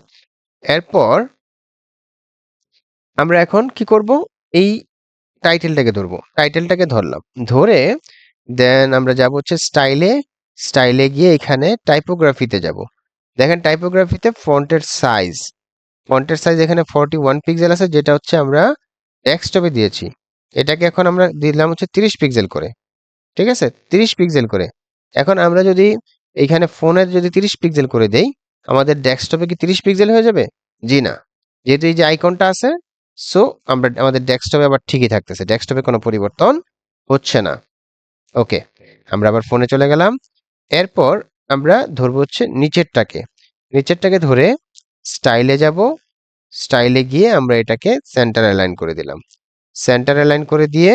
এরপর আমরা এখন কি করব, এই টাইটেলটাকে ধরবো, টাইটেলটাকে ধরলাম, ধরে দেন আমরা যাব হচ্ছে স্টাইলে, স্টাইলে গিয়ে এখানে টাইপোগ্রাফিতে যাব। দেখেন টাইপোগ্রাফিতে ফন্টের সাইজ এখানে 41 পিক্সেল আছে, যেটা হচ্ছে আমরা ডেস্কটপে দিয়েছি। এটাকে এখন আমরা দিলাম হচ্ছে 30 পিক্সেল করে, ঠিক আছে, 30 পিক্সেল করে। এখন আমরা যদি এইখানে ফোনের যদি 30 পিক্সেল করে দেই, আমাদের ডেস্কটপে কি 30 পিক্সেল হয়ে যাবে? জি না, যেহেতু এই যে আইকনটা আছে, সো আমরা আমাদের ডেস্কটপে আবার ঠিকই থাকতেছে, ডেস্কটপে কোনো পরিবর্তন হচ্ছে না। ওকে, আমরা আবার ফোনে চলে গেলাম। এরপর আমরা ধরবো হচ্ছে নিচেরটাকে, নিচেরটাকে ধরে স্টাইলে যাব, স্টাইলে গিয়ে আমরা এটাকে সেন্টার অ্যালাইন করে দিলাম, সেন্টার অ্যালাইন করে দিয়ে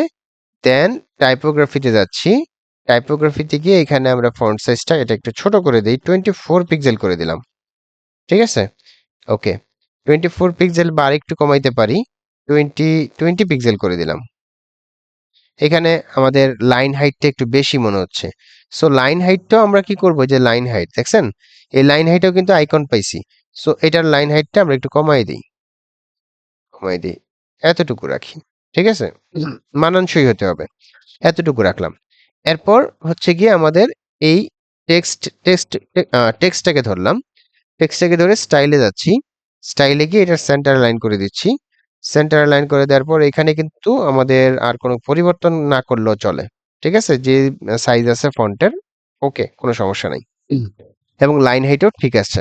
দেন টাইপোগ্রাফিতে যাচ্ছি, টাইপোগ্রাফিতে গিয়ে এখানে আমরা ফন্ট সাইজটা এটা একটু ছোট করে দিই, 24 পিক্সেল করে দিলাম, ঠিক আছে। ওকে, 24 পিক্সেল বা আরেকটু কমাইতে পারি, 20 পিক্সেল করে দিলাম। এখানে আমাদের লাইন হাইটটা একটু বেশি মনে হচ্ছে, সো লাইন হাইটটাও আমরা কি করব, যে লাইন হাইট দেখছেন, এই লাইন হাইটও কিন্তু আইকন পাইছি, সো এটার লাইন হাইটটা আমরা একটু কমাই দিই, কমাই দিই, এতটুকু রাখি, ঠিক আছে, মানানসই হতে হবে, এতটুকু রাখলাম। এরপর হচ্ছে গিয়ে আমাদের এই টেক্সটটাকে ধরলাম, টেক্সটটাকে ধরে স্টাইলে যাচ্ছি, স্টাইলে গিয়ে এটা সেন্টার লাইন করে দিচ্ছি, সেন্টার লাইন করে দেওয়ার পর এখানে কিন্তু আমাদের আর কোনো পরিবর্তন না করলেও চলে, ঠিক আছে, যে সাইজ আছে ফন্টের, ওকে কোনো সমস্যা নাই, এবং লাইন হাইটও ঠিক আছে।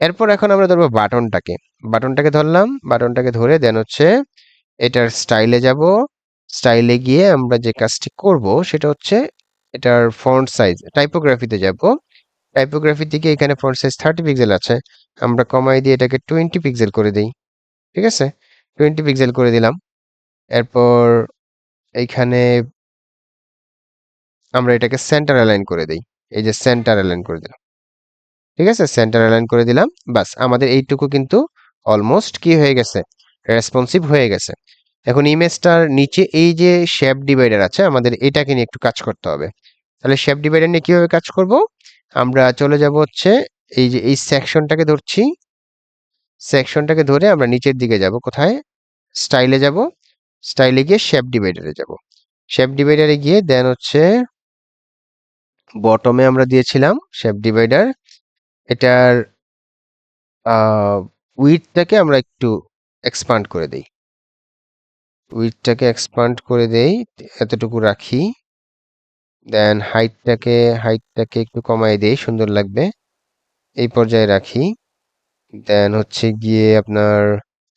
এরপর এখন আমরা ধরবো বাটনটাকে, বাটনটাকে ধরলাম, বাটনটাকে ধরে দেন হচ্ছে এটার স্টাইলে যাব, স্টাইলে গিয়ে আমরা যে কাজটি করব সেটা হচ্ছে এটার ফন্ট সাইজ, টাইপোগ্রাফিতে যাব, টাইপোগ্রাফি থেকে এখানে ফন্ট সাইজ 30 পিক্সেল আছে, আমরা কমাই দিয়ে এটাকে 20 পিক্সেল করে দিই, ঠিক আছে, 20 পিক্সেল করে দিলাম। এরপর এইখানে আমরা এটাকে সেন্টার অ্যালাইন করে দিই, এই যে সেন্টার অ্যালাইন করে দিলাম, ঠিক আছে, সেন্টার অ্যালাইন করে দিলাম, বাস আমাদের এইটুকু কিন্তু অলমোস্ট কি হয়ে গেছে, রেসপন্সিভ হয়ে গেছে। এখন ইমেজটার নিচে এই যে শেপ ডিভাইডার আছে, আমাদের এটাকে নিয়ে একটু কাজ করতে হবে। তাহলে শেপ ডিভাইডার নিয়ে কিভাবে কাজ করব, আমরা চলে যাব হচ্ছে এই যে এই সেকশনটাকে ধরছি, সেকশনটাকে ধরে আমরা নিচের দিকে যাব, কোথায়, স্টাইলে যাব, স্টাইলে গিয়ে শেপ ডিভাইডারে যাব, শেপ ডিভাইডারে গিয়ে দেন হচ্ছে বটমে আমরা দিয়েছিলাম শেপ ডিভাইডার, এটার উইডথটাকে আমরা একটু এক্সপান্ড করে দেই, উইডথটাকে এক্সপান্ড করে দেই, এতটুকু রাখি, দেন হাইটটাকে একটু কমাই দেই, সুন্দর লাগবে, এই পর্যায়ে রাখি, দেন হচ্ছে গিয়ে আপনার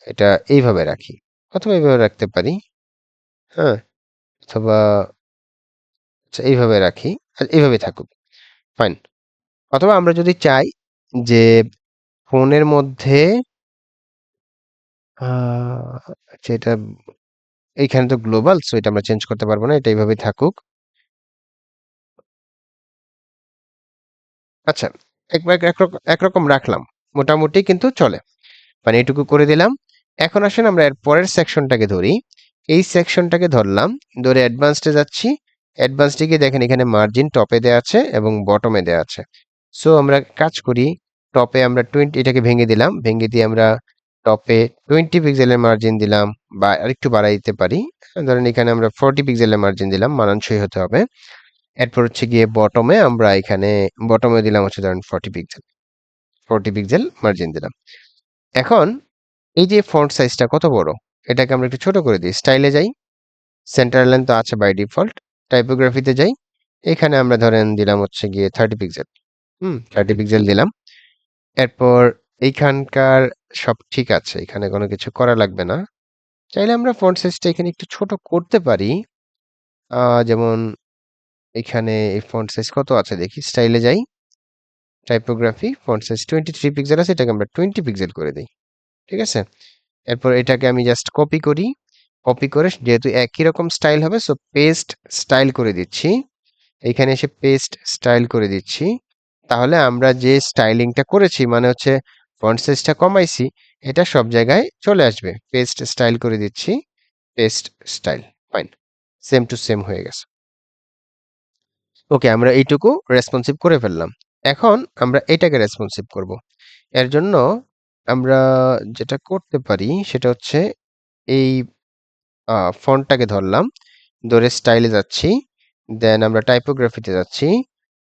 এটা এইভাবে রাখি, অথবা এইভাবে রাখতে পারি, হ্যাঁ, অথবা আচ্ছা এইভাবে রাখি, এইভাবে থাকুক, ফাইন। অথবা আমরা যদি চাই যে ফোনের মধ্যে আচ্ছা এটা এইখানে তো গ্লোবাল, সো এটা আমরা চেঞ্জ করতে পারবো না, এটা এইভাবে থাকুক। আচ্ছা, একরকম রাখলাম, মোটামুটি কিন্তু চলে, মানে এটুকু করে দিলাম। এখন আসেন আমরা এর পরের সেকশনটাকে ধরি, এই সেকশনটাকে ধরলাম, ধরে অ্যাডভান্সডে যাচ্ছি, অ্যাডভান্সডে গিয়ে দেখেন এখানে মার্জিন টপে দেওয়া আছে এবং বটমে দেওয়া আছে, সো আমরা কাজ করি, টপে আমরা 20 এটাকে ভেঙে দিলাম, ভেঙে দিয়ে আমরা টপে 20 পিক্সেলের মার্জিন দিলাম, বা আরেকটু বাড়াই দিতে পারি। ধরেন এখানে আমরা 40 পিক্সেলের মার্জিন দিলাম, মানানসই হতে হবে। এরপর হচ্ছে গিয়ে বটমে আমরা এখানে বটমে দিলাম হচ্ছে ধরেন 40 পিক্সেল মার্জিন দিলাম। এখন এই যে ফন্ট সাইজটা কত বড়, এটাকে আমরা একটু ছোট করে দিই। স্টাইলে যাই, সেন্টার লাইন তো আছে বাই ডিফল্ট। টাইপোগ্রাফিতে যাই, এখানে আমরা ধরেন দিলাম হচ্ছে গিয়ে 30 পিক্সেল। 30 পিক্সেল দিলাম। এরপর এইখানকার সব ঠিক আছে, এখানে কোনো কিছু করা লাগবে না। চাইলে আমরা ফন্ট সাইজটা এখানে একটু ছোট করতে পারি। যেমন এখানে এই ফন্ট সাইজ কত আছে দেখি, স্টাইলে যাই, টাইপোগ্রাফি, ফন্ট সাইজ 23 পিক্সেল আছে, এটাকে আমরা 20 পিক্সেল করে দিই। ঠিক আছে? এরপর এটাকে আমি জাস্ট কপি করি। কপি করে যেহেতু একই রকম স্টাইল হবে, সো পেস্ট স্টাইল করে দিচ্ছি। এখানে এসে পেস্ট স্টাইল করে দিচ্ছি। তাহলে আমরা যে স্টাইলিংটা করেছি, মানে হচ্ছে ফন্ট সাইজটা কমাইছি, এটা সব জায়গায় চলে আসবে। পেস্ট স্টাইল করে দিচ্ছি, paste style, fine, same to same হয়ে গেছে। ওকে, আমরা এইটুকু রেসপন্সিভ করে ফেললাম। এখন আমরা এটাকে রেসপন্সিভ করব। এর জন্য আমরা যেটা করতে পারি সেটা হচ্ছে এই ফন্টটাকে ধরলাম, ধরে স্টাইলে যাচ্ছি, দেন আমরা টাইপোগ্রাফিতে যাচ্ছি।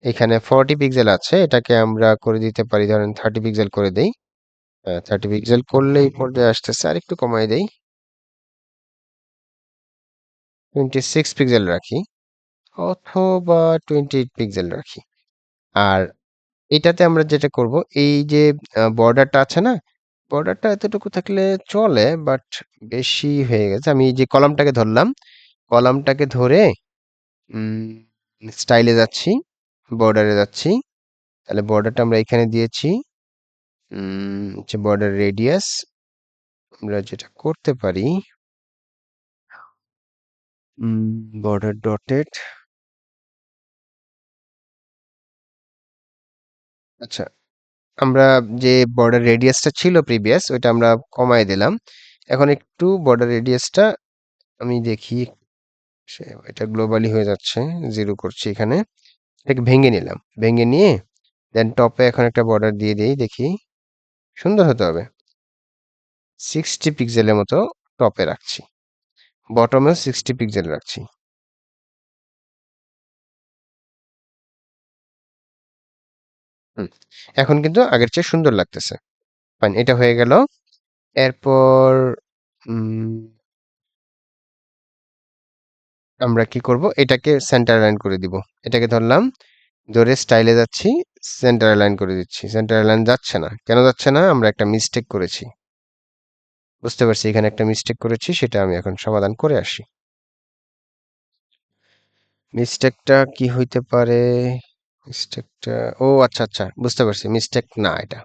এখানে 40 পিক্সেল আছে, এটাকে আমরা করে দিতে পারি ধরেন 30 পিক্সেল করে দেই। 30 পিক্সেল করলেই পর্যায়ে আসতেছে, আর একটু কমাই দেই, 26 পিক্সেল রাখি, অথবা 28 পিক্সেল রাখি। আর এটাতে আমরা যেটা করব, এই যে বর্ডারটা আছে না, বর্ডারটা এতটুকু থাকলে চলে, বাট বেশি হয়ে গেছে। আমি এই যে কলামটাকে ধরলাম, কলামটাকে ধরে স্টাইলে যাচ্ছি, বর্ডারে যাচ্ছি। তাহলে বর্ডারটা আমরা এখানে দিয়েছি, হচ্ছে বর্ডার রেডিয়াস। আমরা যেটা করতে পারি, বর্ডার ডটেড, আচ্ছা, আমরা যে বর্ডার রেডিয়াসটা ছিল প্রিভিয়াস, ওইটা আমরা কমায় দিলাম। এখন একটু বর্ডার রেডিয়াসটা আমি দেখি, এটা গ্লোবালি হয়ে যাচ্ছে, 0 করছি এখানে। এটাকে ভেঙে নিলাম, ভেঙে নিয়ে দেন টপে এখন একটা বর্ডার দিয়ে দিই, দেখি সুন্দর হতে হবে। 60 পিক্সেলের মতো টপে রাখছি, বটমেও 60 পিক্সেল রাখছি। এখন কিন্তু আগের চেয়ে সুন্দর লাগতেছে, ফাইন, এটা হয়ে গেল। এরপর আমরা কি করব, এটাকে সেন্টার লাইন করে দিব। এটাকে ধরলাম, ধরে স্টাইলে যাচ্ছি, সেন্টার লাইন করে দিচ্ছি। সেন্টার লাইন যাচ্ছে না, কেন যাচ্ছে না? আমরা একটা মিস্টেক করেছি, বুঝতে পারছি এখানে একটা মিস্টেক করেছি, সেটা আমি এখন সমাধান করে আসি। মিস্টেকটা কি হইতে পারে? মিস্টেকটা, ও আচ্ছা আচ্ছা, বুঝতে পারছি, মিস্টেক না এটা,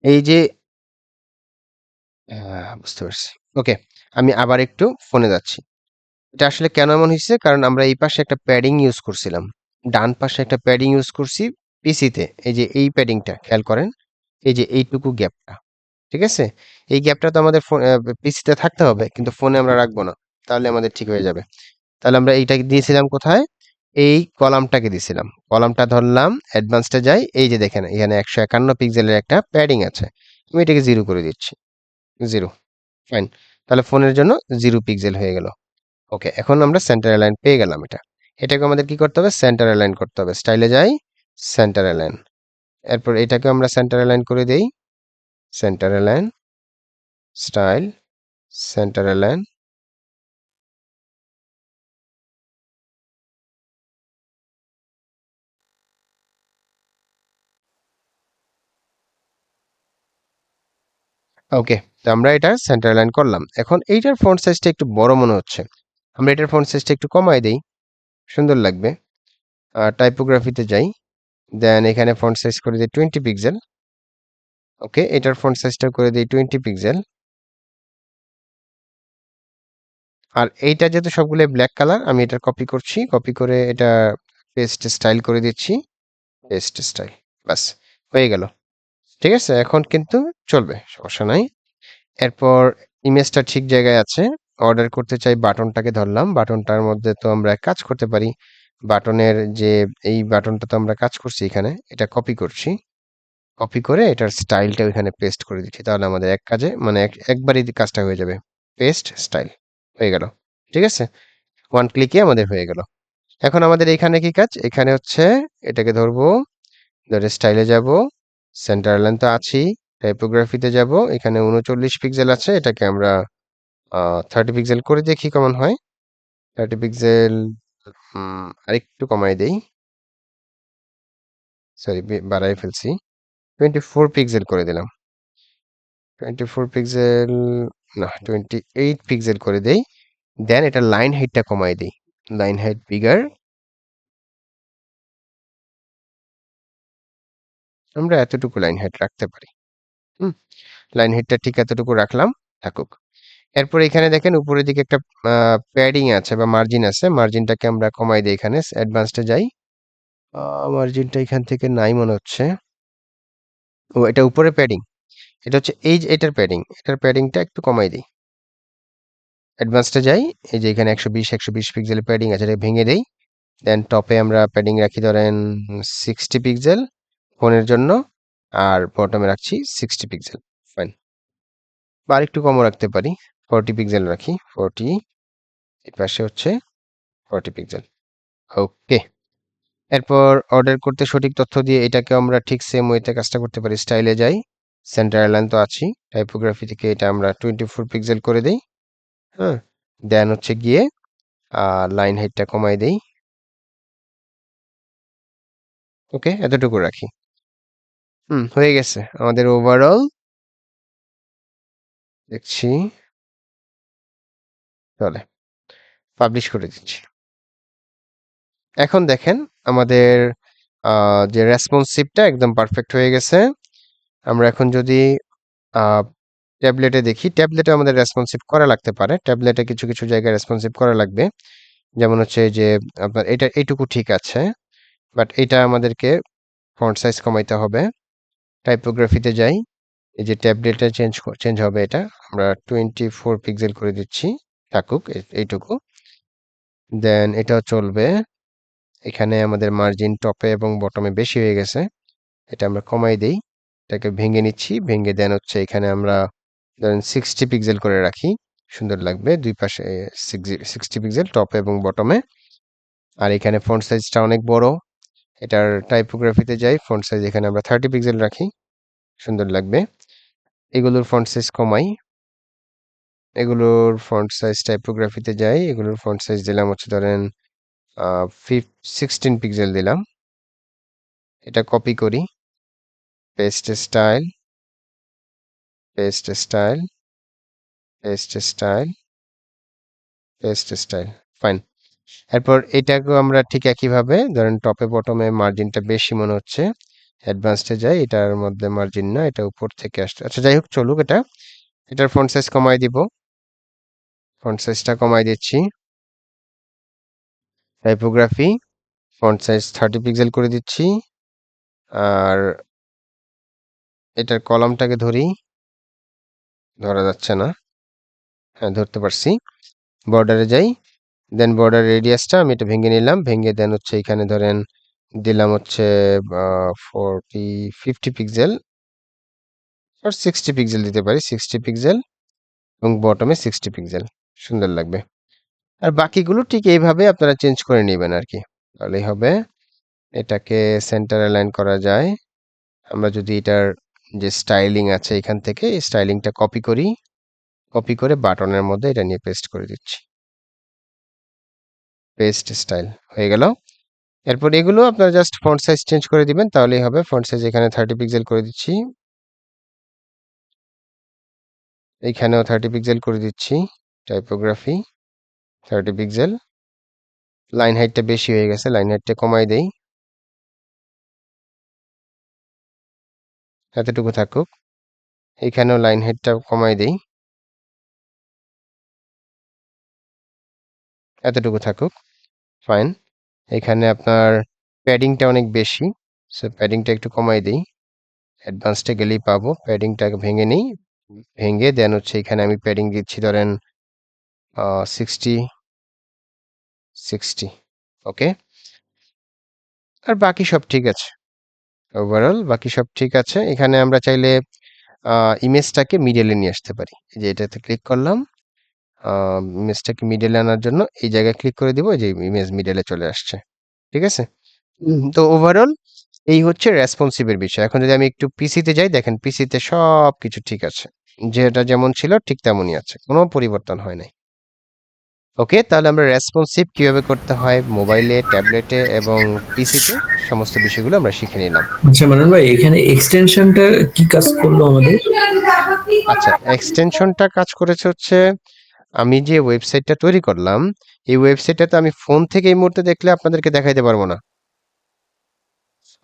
এই যে বুঝতে পারছি। ওকে, আমি আবার একটু ফোনে যাচ্ছি। এটা আসলে কেন এমন হয়েছে, কারণ আমরা এই পাশে একটা প্যাডিং ইউজ করছিলাম, ডান পাশে একটা প্যাডিং ইউজ করছি পিসিতে। এই যে এই প্যাডিংটা খেয়াল করেন, এই যে এইটুকু গ্যাপটা, ঠিক আছে? এই গ্যাপটা তো আমাদের পিসিতে থাকতে হবে, কিন্তু ফোনে আমরা রাখবো না, তাহলে আমাদের ঠিক হয়ে যাবে। তাহলে আমরা এইটা দিয়েছিলাম কোথায়? এই কলামটাকে দিয়েছিলাম। কলামটা ধরলাম, অ্যাডভান্সডে যাই, এই যে দেখেন এখানে 151 পিক্সেলের একটা প্যাডিং আছে, আমি এটাকে 0 করে দিচ্ছি, 0, ফাইন। তাহলে ফোনের জন্য 0 পিক্সেল হয়ে গেল। ওকে, এখন আমরা সেন্টার অ্যালাইন পেয়ে গেলাম। এটাকে আমাদের কি করতে হবে? সেন্টার অ্যালাইন করতে হবে। স্টাইলে যাই, সেন্টার অ্যালাইন। এরপর এটাকে আমরা সেন্টার অ্যালাইন করে দেই, centre align, style, centre align. Okay, তো আমরা এটা সেন্টার অ্যালাইন করলাম। এখন এইটার ফন্ট সাইজটা একটু বড় মনে হচ্ছে, আমরা এটার ফন্ট সাইজটা একটু কমাই দেই, সুন্দর লাগবে। টাইপোগ্রাফিতে যাই, দেন এখানে ফন্ট সাইজ করে দিই 20 পিক্সেল। ওকে, এটার ফন্ট সাইজটা করে দিই 20 পিক্সেল। আর এইটা যেহেতু সবগুলো ব্ল্যাক কালার, আমি এটা কপি করছি, কপি করে এটা পেস্ট স্টাইল করে দিচ্ছি, পেস্ট স্টাইল, বাস হয়ে গেল। ঠিক আছে, এখন কিন্তু চলবে, সমস্যা নাই। এরপর ইমেজটা ঠিক জায়গায় আছে, অর্ডার করতে চাই, বাটনটাকে ধরলাম, বাটনটার মধ্যে তো আমরা কাজ করতে পারি। বাটনের যে এই বাটনটা তো আমরা কাজ করছি এখানে, এটা কপি করছি, কপি করে এটার স্টাইলটা ওইখানে পেস্ট করে দিচ্ছি, তাহলে আমাদের এক কাজে মানে একবারই কাজটা হয়ে যাবে। পেস্ট স্টাইল হয়ে গেল। ঠিক আছে, ওয়ান ক্লিকে আমাদের হয়ে গেল। এখন আমাদের এখানে কি কাজ, এখানে হচ্ছে এটাকে ধরবো, ধরে স্টাইলে যাব, সেন্টার লাইন তো আছি, টাইপোগ্রাফিতে যাব, এখানে 39 পিক্সেল আছে, এটাকে আমরা 30 পিক্সেল করে দেখি কেমন হয়। 30 পিক্সেল আরেকটু কমাই দেই, সরি বাড়াই ফেলছি, 24 পিক্সেল করে দিলাম। 24 পিক্সেল না 28 পিক্সেল করে দেই। দেন এটা লাইন হাইটটা কমাই দিই, লাইন হাইট বিগার, আমরা এতটুকু লাইন হাইট রাখতে পারি। হুম, লাইন হাইটটা ঠিক এতটুকু রাখলাম, থাকুক। এরপর এখানে দেখেন উপরের দিকে একটা প্যাডিং আছে বা মার্জিন আছে, মার্জিনটাকে আমরা কমাই দিই, এখানে অ্যাডভান্সডে যাই, মার্জিনটা এখান থেকে নাই মনে হচ্ছে, ও এটা উপরে প্যাডিং, এটা হচ্ছে এই যে এটার প্যাডিং, এটার প্যাডিংটা একটু কমাই দিই, অ্যাডভান্সডে যাই, এই যে এখানে 120 পিক্সেল প্যাডিং আছে, এটা ভেঙে দেই। দেন টপে আমরা প্যাডিং রাখি ধরেন 60 পিক্সেল ফোনের জন্য, আর বটমে রাখছি 60 পিক্সেল, ফাইন। বা আরেকটু কমও রাখতে পারি, 40 পিক্সেল রাখি, 40, এই পাশে হচ্ছে 40 পিক্সেল। ওকে, এরপর অর্ডার করতে সঠিক তথ্য দিয়ে এটাকে আমরা ঠিক সেম ওয়েতে কাজটা করতে পারি। স্টাইলে যাই, সেন্টার লাইন তো আছি, টাইপোগ্রাফি থেকে এটা আমরা 24 পিক্সেল করে দেই। হ্যাঁ, দেন হচ্ছে গিয়ে লাইন হাইটটা কমাই দেই। ওকে, এতটুকু রাখি। হয়ে গেছে আমাদের ওভারঅল, দেখছি চলে, পাবলিশ করে দিচ্ছি। এখন দেখেন আমাদের যে রেসপন্সিভটা একদম পারফেক্ট হয়ে গেছে। আমরা এখন যদি ট্যাবলেটে দেখি, ট্যাবলেটে আমাদের রেসপন্সিভ করা লাগতে পারে, ট্যাবলেটে কিছু কিছু জায়গায় রেসপন্সিভ করা লাগবে। যেমন হচ্ছে যে আপনার এটা এইটুকু ঠিক আছে, বাট এটা আমাদেরকে ফন্ট সাইজ কমাইতে হবে। টাইপোগ্রাফিতে যাই, এই যে ট্যাবলেটে চেঞ্জ হবে, এটা আমরা 24 পিক্সেল করে দিচ্ছি, থাকুক এইটুকু। দেন এটাও চলবে। এখানে আমাদের মার্জিন টপে এবং বটমে বেশি হয়ে গেছে, এটা আমরা কমাই দেই, এটাকে ভেঙে নিচ্ছি, ভেঙে দেন হচ্ছে এখানে আমরা ধরেন 60 পিক্সেল করে রাখি, সুন্দর লাগবে, দুই পাশে 60 পিক্সেল টপে এবং বটমে। আর এখানে ফন্ট সাইজটা অনেক বড়, এটার টাইপোগ্রাফিতে যাই, ফন্ট সাইজ এখানে আমরা 30 পিক্সেল রাখি, সুন্দর লাগবে। এগুলোর ফন্ট সাইজ কমাই, এগুলোর ফন্ট সাইজ টাইপোগ্রাফিতে যাই, এগুলোর ফন্ট সাইজ দিলাম হচ্ছে ধরেন 16 পিক্সেল দিলাম। এটা কপি করি, paste style, paste style, paste style, paste style, fine. এরপর এটাকেও আমরা ঠিক একইভাবে ধরেন টপে বটমে মার্জিনটা বেশি মনে হচ্ছে, অ্যাডভান্সডে যাই, এটার মধ্যে মার্জিন না, এটা উপর থেকে আসছে, আচ্ছা যাই হোক চলুক, এটার ফন্ট সাইজ কমাই দিব, ফন্ট সাইজটা কমাই দিচ্ছি। টাইপোগ্রাফি, ফন্ট সাইজ 30 পিক্সেল করে দিচ্ছি। আর এটার কলামটাকে ধরি, ধরা যাচ্ছে না, হ্যাঁ ধরতে পারছি। বর্ডারে যাই, দেন বর্ডার রেডিয়াসটা আমি এটা ভেঙে নিলাম, ভেঙে দেন হচ্ছে এখানে ধরেন দিলাম হচ্ছে 50 পিক্সেল আর 60 পিক্সেল দিতে পারি, 60 পিক্সেল এবং বটমে 60 পিক্সেল, সুন্দর লাগবে। আর বাকিগুলো ঠিক এইভাবে আপনারা চেঞ্জ করে নেবেন আর কি, তাহলেই হবে। এটাকে সেন্টার অ্যালাইন করা যায়, আমরা যদি এটার যে স্টাইলিং আছে এখান থেকে এই স্টাইলিংটা কপি করি, কপি করে বাটনের মধ্যে এটা নিয়ে পেস্ট করে দিচ্ছি, পেস্ট স্টাইল হয়ে গেল। এরপর এগুলো আপনারা জাস্ট ফন্ট সাইজ চেঞ্জ করে দিবেন, তাহলেই হবে। ফন্ট সাইজ এখানে 30 পিক্সেল করে দিচ্ছি, এইখানেও 30 পিক্সেল করে দিচ্ছি, টাইপোগ্রাফি 30 পিক্সেল। লাইন হাইটটা বেশি হয়ে গেছে, লাইন হাইটটা কমাই দেই, এতটুকু থাকুক। এখানেও লাইন হাইটটা কমাই দেই, এতটুকু থাকুক, ফাইন। এখানে আপনার প্যাডিংটা অনেক বেশি, সো প্যাডিংটা একটু কমাই দেই, অ্যাডভান্সডে গেলেই পাবো। প্যাডিংটাকে ভেঙে নিই, ভেঙে দেন হচ্ছে এখানে আমি প্যাডিং দিচ্ছি ধরেন 60, ওকে। আর বাকি সব ঠিক আছে, ওভারঅল বাকি সব ঠিক আছে। এখানে আমরা চাইলে ইমেজটাকে মিডলে নিয়ে আসতে পারি। এই যে এটাতে ক্লিক করলাম, ইমেজটাকে মিডলে আনার জন্য এই জায়গায় ক্লিক করে দিব, যে ইমেজ মিডলে চলে আসছে। ঠিক আছে? তো ওভারঅল এই হচ্ছে রেসপন্সিভের বিষয়। এখন যদি আমি একটু পিসিতে যাই, দেখেন পিসিতে সব কিছু ঠিক আছে, যেটা যেমন ছিল ঠিক তেমনই আছে, কোনো পরিবর্তন হয় নাই। ওকে, তাহলে আমরা রেসপন্সিভ কিভাবে করতে হয় মোবাইলে, ট্যাবলেটে এবং পিসিতে, সমস্ত বিষয়গুলো আমরা শিখে নিলাম। আচ্ছা মানন ভাই, এখানে এক্সটেনশনটা কি কাজ করলো আমাদের? আচ্ছা, এক্সটেনশনটা কাজ করেছে হচ্ছে, আমি যে ওয়েবসাইটটা তৈরি করলাম, এই ওয়েবসাইটটা তো আমি ফোন থেকে এই মুহূর্তে দেখলে আপনাদেরকে দেখাইতে পারবো না,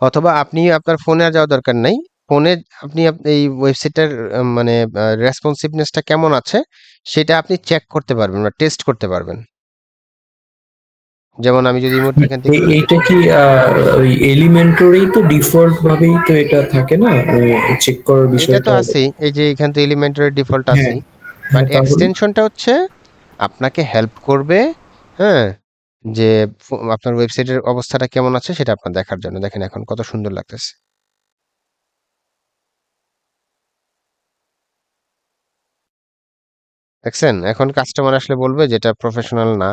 অথবা আপনি আপনার ফোনে আর যাওয়ার দরকার নাই। ফোনে আপনি এই ওয়েবসাইটটার মানে রেসপন্সিভনেসটা কেমন আছে সেটা আপনি চেক করতে পারবেন বা টেস্ট করতে পারবেন। যেমন আমি যদি এই মুহূর্তে এখান থেকে এইটা কি ওই এলিমেন্টরি তো ডিফল্ট ভাবেই তো এটা থাকে না, চেক করার এটা তো বিষয়টা? আছেই, এই যে এখান থেকে এলিমেন্টারি ডিফল্ট হ্যাঁ আছেই, বাট হ্যাঁ, তাহলে এক্সটেনশনটা হচ্ছে আপনাকে হেল্প করবে, হ্যাঁ, যে আপনার ওয়েবসাইটের অবস্থাটা কেমন আছে সেটা আপনার দেখার জন্য। দেখেন এখন কত সুন্দর লাগতেছে। দেখছেন, এখন কাস্টমার আসলে বলবে যেটা প্রফেশনাল না।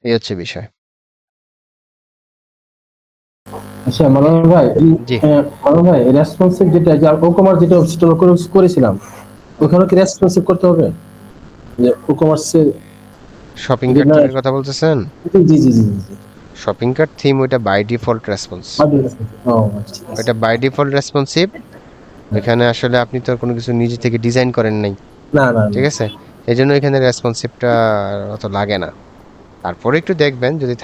এই হচ্ছে বিষয়। আচ্ছা মানব ভাই, জি, মানব ভাই রেসপন্সিভ যেটা যে ই-কমার্স যেটা ইনস্টল করেছিলাম, ওখানে কি রেসপন্সিভ করতে হবে? যে ই-কমার্সে শপিং কার্ট যেটা, থিমের কথা বলতেছেন? জি জি জি জি জি। শপিং কার্ট থিম ওইটা বাই ডিফল্ট রেসপন্স, ও আচ্ছা, ঠিক আছে। ওইটা বাই ডিফল্ট রেসপন্সিভ। হ্যাঁ। এখানে আসলে আপনি তো কোনো কিছু নিজে থেকে ডিজাইন করেন নাই, না না না। ঠিক আছে? এই জন্য এখানে রেসপন্সিভটা অত লাগে না। তারপরে একটু দেখবেন যদি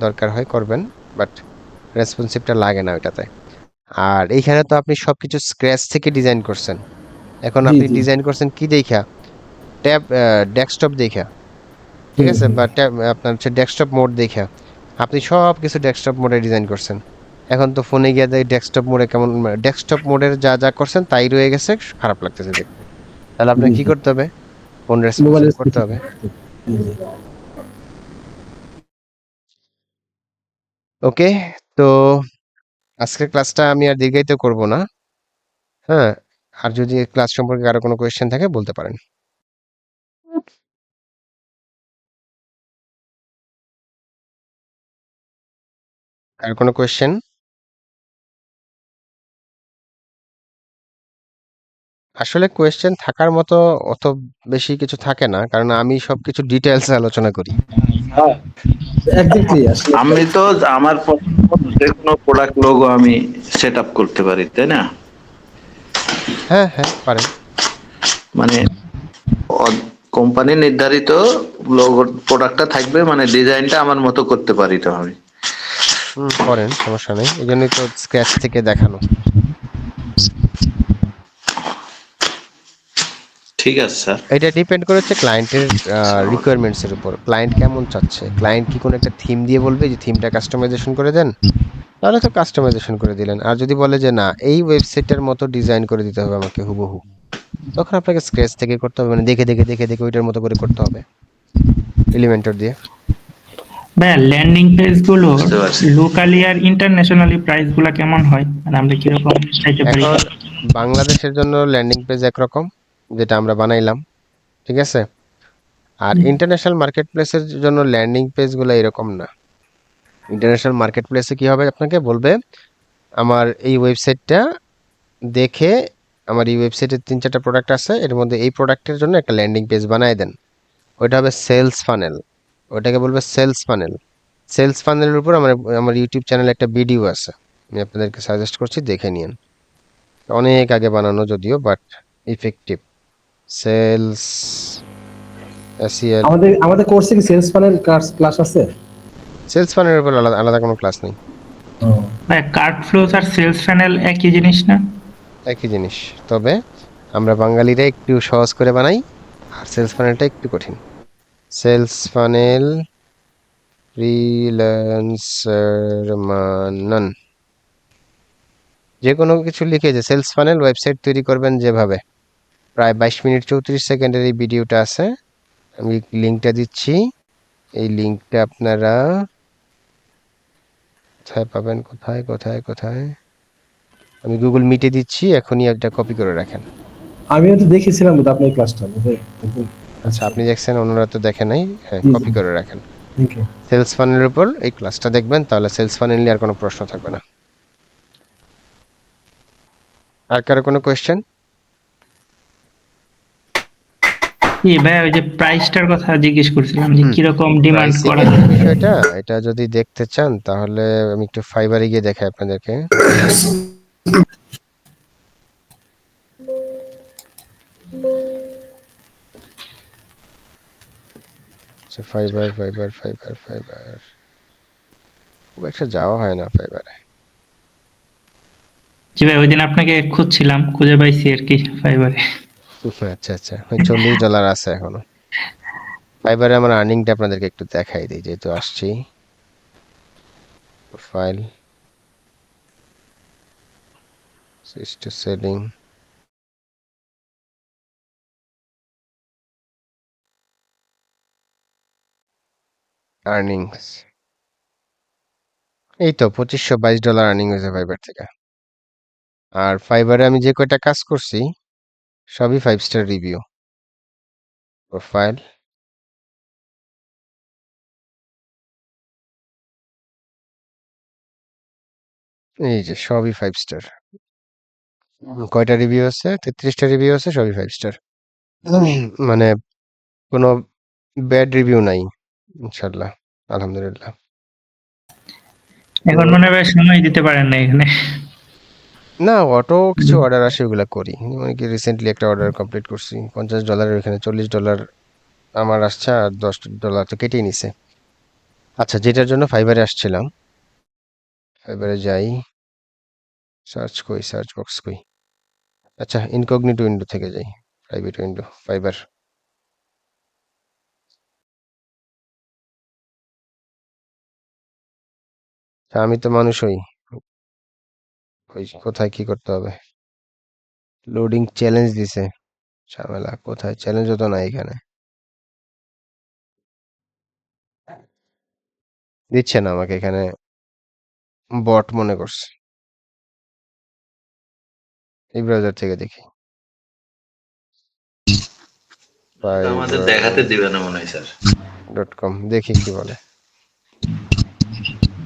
দরকার হয় করবেন, বাট রেসপন্সিভটা লাগে না ওইটাতে। আর এইখানে তো আপনি সবকিছু স্ক্র্যাচ থেকে ডিজাইন করছেন। এখন জি আপনি জি। ডিজাইন করছেন কি দেখা? ট্যাব, ডেস্কটপ দেখা, ঠিক হুম আছে? হুম। বা ট্যাব আপনার হচ্ছে ডেস্কটপ মোড দেখা। আপনি সবকিছু ডেস্কটপ মোডে ডিজাইন করছেন। এখন তো ফোনে গিয়ে দেখি ডেস্কটপ মোডে কেমন, ডেস্কটপ মোডের যা যা করছেন তাই রয়ে গেছে, খারাপ লাগতেছে দেখতে। তাহলে আপনার জি কি জি। করতে হবে? ফোন মোবাইল রেসপন্সিভ করতে স্পেসিফিক। হবে। জি জি। ওকে, তো আজকের ক্লাসটা আমি আর দীর্ঘায়িত করব না। হ্যাঁ, আর যদি ক্লাস সম্পর্কে আরো কোনো কোয়েশ্চেন থাকে বলতে পারেন। আর কোনো কোয়েশ্চেন? আসলে কোয়েশ্চেন থাকার মতো অত বেশি কিছু থাকে না, কারণ আমি সবকিছু ডিটেলস আলোচনা করি। এক্স্যাক্টলি আসলে আমি তো আমার পছন্দ মতো যে কোনো প্রোডাক্ট লোগো আমি সেট আপ করতে পারি, তাই না? হ্যাঁ হ্যাঁ, পারেন। মানে কোম্পানি নির্ধারিত লোগো প্রোডাক্টটা থাকবে, মানে ডিজাইনটা আমার মতো করতে পারি তো আমি। করেন, সমস্যা নেই, এই জন্যই তো স্ক্র্যাচ থেকে দেখানো। ঠিক আছে স্যার। এটা ডিপেন্ড করে হচ্ছে ক্লায়েন্টের রিকোয়ারমেন্টস এর উপর, ক্লায়েন্ট কেমন চাচ্ছে। ক্লায়েন্ট কি কোনো একটা থিম দিয়ে বলবে যে থিমটা কাস্টমাইজেশন করে দেন, তাহলে তো কাস্টমাইজেশন করে দিলেন। আর যদি বলে যে না, এই ওয়েবসাইটের মতো ডিজাইন করে দিতে হবে আমাকে হুবহু, তখন আপনাকে স্ক্র্যাচ থেকে করতে হবে, মানে দেখে দেখে দেখে দেখে ওইটার মতো করে করতে হবে এলিমেন্টর দিয়ে। ভাইয়া ল্যান্ডিং পেজ গুলো বুঝতে পারছি। লোকালি আর ইন্টারন্যাশনালি প্রাইস গুলা কেমন হয়, মানে আমরা কিরকম চাইতে পারি? এখন বাংলাদেশের জন্য ল্যান্ডিং পেজ একরকম, যেটা আমরা বানাইলাম, ঠিক আছে? আর ইন্টারন্যাশনাল মার্কেট প্লেসের জন্য ল্যান্ডিং পেজগুলো এরকম না। ইন্টারন্যাশনাল মার্কেট প্লেসে কি হবে, আপনাকে বলবে আমার এই ওয়েবসাইটটা দেখে, আমার এই ওয়েবসাইটে 3-4টা প্রোডাক্ট আছে, এর মধ্যে এই প্রোডাক্টের জন্য একটা ল্যান্ডিং পেজ বানায় দেন। ওইটা হবে সেলস ফানেল, ওইটাকে বলবে সেলস ফানেল। সেলস ফানেলের উপর আমার আমার ইউটিউব চ্যানেলে একটা ভিডিও আছে, আমি আপনাদেরকে সাজেস্ট করছি, দেখে নিন। অনেক আগে বানানো যদিও, বাট ইফেক্টিভ। Sales SEL. আমাদের আমাদের কোর্সে কি সেলস ফানেল ক্লাস আছে? সেলস ফানেলের উপর আলাদা আলাদা কোনো ক্লাস নেই, ও ভাইয়া কার্ট ফ্লোজ আর সেলস প্যানেল একই জিনিস না? একই জিনিস। তবে আমরা বাঙালিরা একটু সহজ করে বানাই, আর সেলস ফানেলটা একটু কঠিন। সেলস ফানেল ফ্রিল্যান্সার মানন, যে কোনো কিছু লিখে যে সেলস ফানেল ওয়েবসাইট তৈরি করবেন যেভাবে, প্রায় 22 মিনিট 34 সেকেন্ডের এই ভিডিওটা আছে, আমি লিঙ্কটা দিচ্ছি, এই লিঙ্কটা আপনারা কোথায় পাবেন? কোথায়? আমি গুগল মিটে দিচ্ছি, এখনই একটা কপি করে রাখেন। আমিও তো দেখেছিলাম কিন্তু আপনার ক্লাসটা আচ্ছা, আপনি দেখছেন, অন্যরা তো দেখে নাই। হ্যাঁ, জি, কপি জি। করে রাখেন। Thank you. সেলস ফানেলের উপর এই ক্লাসটা দেখবেন, তাহলে সেলস ফানেল নিয়ে আর কোনো প্রশ্ন থাকবে না। আর কারো কোনো কোয়েশ্চেন? ভাই ওই যে প্রাইসটার কথা জিজ্ঞেস করছিলাম যে কিরকম ডিমান্ড প্রাইসিং করা এর যে যায়। বিষয়টা, এটা যদি দেখতে চান তাহলে আমি একটু ফাইবারে গিয়ে দেখাই আপনাদেরকে। আচ্ছা, ফাইবার। খুব একটা যাওয়া হয় না ফাইবারে। জি ভাই, ওই দিন আপনাকে খুঁজছিলাম, খুঁজে পাইছি আর কি ফাইবারে। আচ্ছা, ওই $40 আছে এখনো। ফাইবারে আমার আর্নিংটা আপনাদেরকে একটু দেখাই দিই, যেহেতু আসছি। Profile, switch to selling, earnings. এই তো $2522 আর্নিং হয়েছে ফাইবার থেকে। আর ফাইবারে আমি যে কয়টা কাজ করছি সবই 5 স্টার রিভিউ। প্রোফাইল, এই যে সবই 5 স্টার। কয়টা রিভিউ আছে? 33টা রিভিউ আছে, সবই 5 স্টার। মানে কোনো ব্যাড রিভিউ নাই, ইনশাল্লাহ, আলহামদুলিল্লাহ। তো এখন মনে হয় সময় দিতে পারেন না এখানে। না, অটো কিছু অর্ডার আসে, ওগুলা করি। মানে কি রিসেন্টলি একটা অর্ডার কমপ্লিট করছি $50, এখানে $40 আমার আসছে, আর $10 তো কেটেই নিছে। আচ্ছা, যেটার জন্য ফাইবারে আসছিলাম, ফাইবারে যাই, সার্চ বক্স কই। আচ্ছা, ইনকগনিটো উইন্ডো থেকে যাই, প্রাইভেট উইন্ডো, ফাইবার। আমি তো মানুষই, ওই কোথায় কি করতে হবে। লোডিং চ্যালেঞ্জ দিছে, ঝামেলা কোথায়, চ্যালেঞ্জও তো নাই এখানে, দিচ্ছে না আমাকে এখানে, বট মনে করছে। এই ব্রাউজার থেকে দেখি, আমাদের fiverr.com দেখাতে দিবে না মনে হয় স্যার। দেখি কি বলে।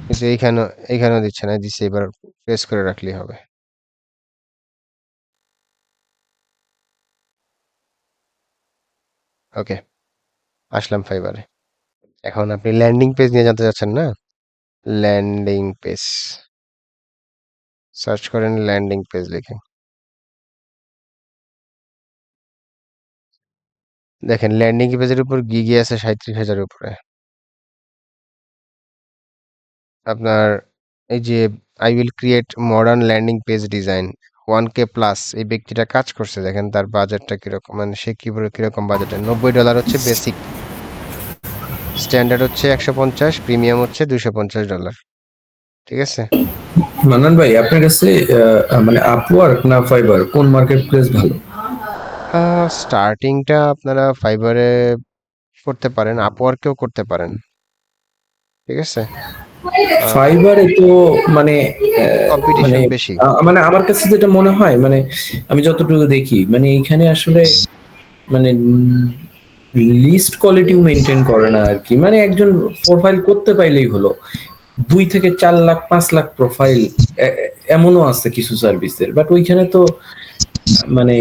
কিন্তু এইখানেও দিচ্ছে না, দিচ্ছে, এবার প্রেস করে রাখলেই হবে। ওকে, আসলাম ফাইবারে। এখন আপনি ল্যান্ডিং পেজ নিয়ে জানতে চাচ্ছেন না? ল্যান্ডিং পেজ সার্চ করেন, ল্যান্ডিং পেজ লিখে দেখেন, ল্যান্ডিং পেজের উপর গিগে আছে 37,000 উপরে। আপনার এই যে I will create modern landing page design 1K plus, এই ব্যক্তিটা কাজ করছে, দেখেন তার বাজেটটা কিরকম, মানে সে কিরকম বাজেটে। $90 হচ্ছে বেসিক, স্ট্যান্ডার্ড হচ্ছে 150, প্রিমিয়াম হচ্ছে $250। ঠিক আছে। মান্নান ভাই, আপনার কাছে মানে আপওয়ার্ক না ফাইবার, কোন মার্কেট প্লেস ভালো? স্টার্টিংটা আপনারা ফাইবারে করতে পারেন, আপওয়ার্কেও করতে পারেন। ঠিক আছে। ফাইবারে তো মানে মানে কম্পিটিশন বেশি। মানে আমার কাছে যেটা মনে হয়, মানে আমি যতটুকু দেখি, মানে এখানে আসলে মানে লিস্ট কোয়ালিটিও মেনটেন করে না আর কি। মানে একজন প্রোফাইল করতে পাইলেই হলো, 2 থেকে 4 লাখ 5 লাখ প্রোফাইল এমনও আছে কিছু সার্ভিসের, বাট ওইখানে তো মানে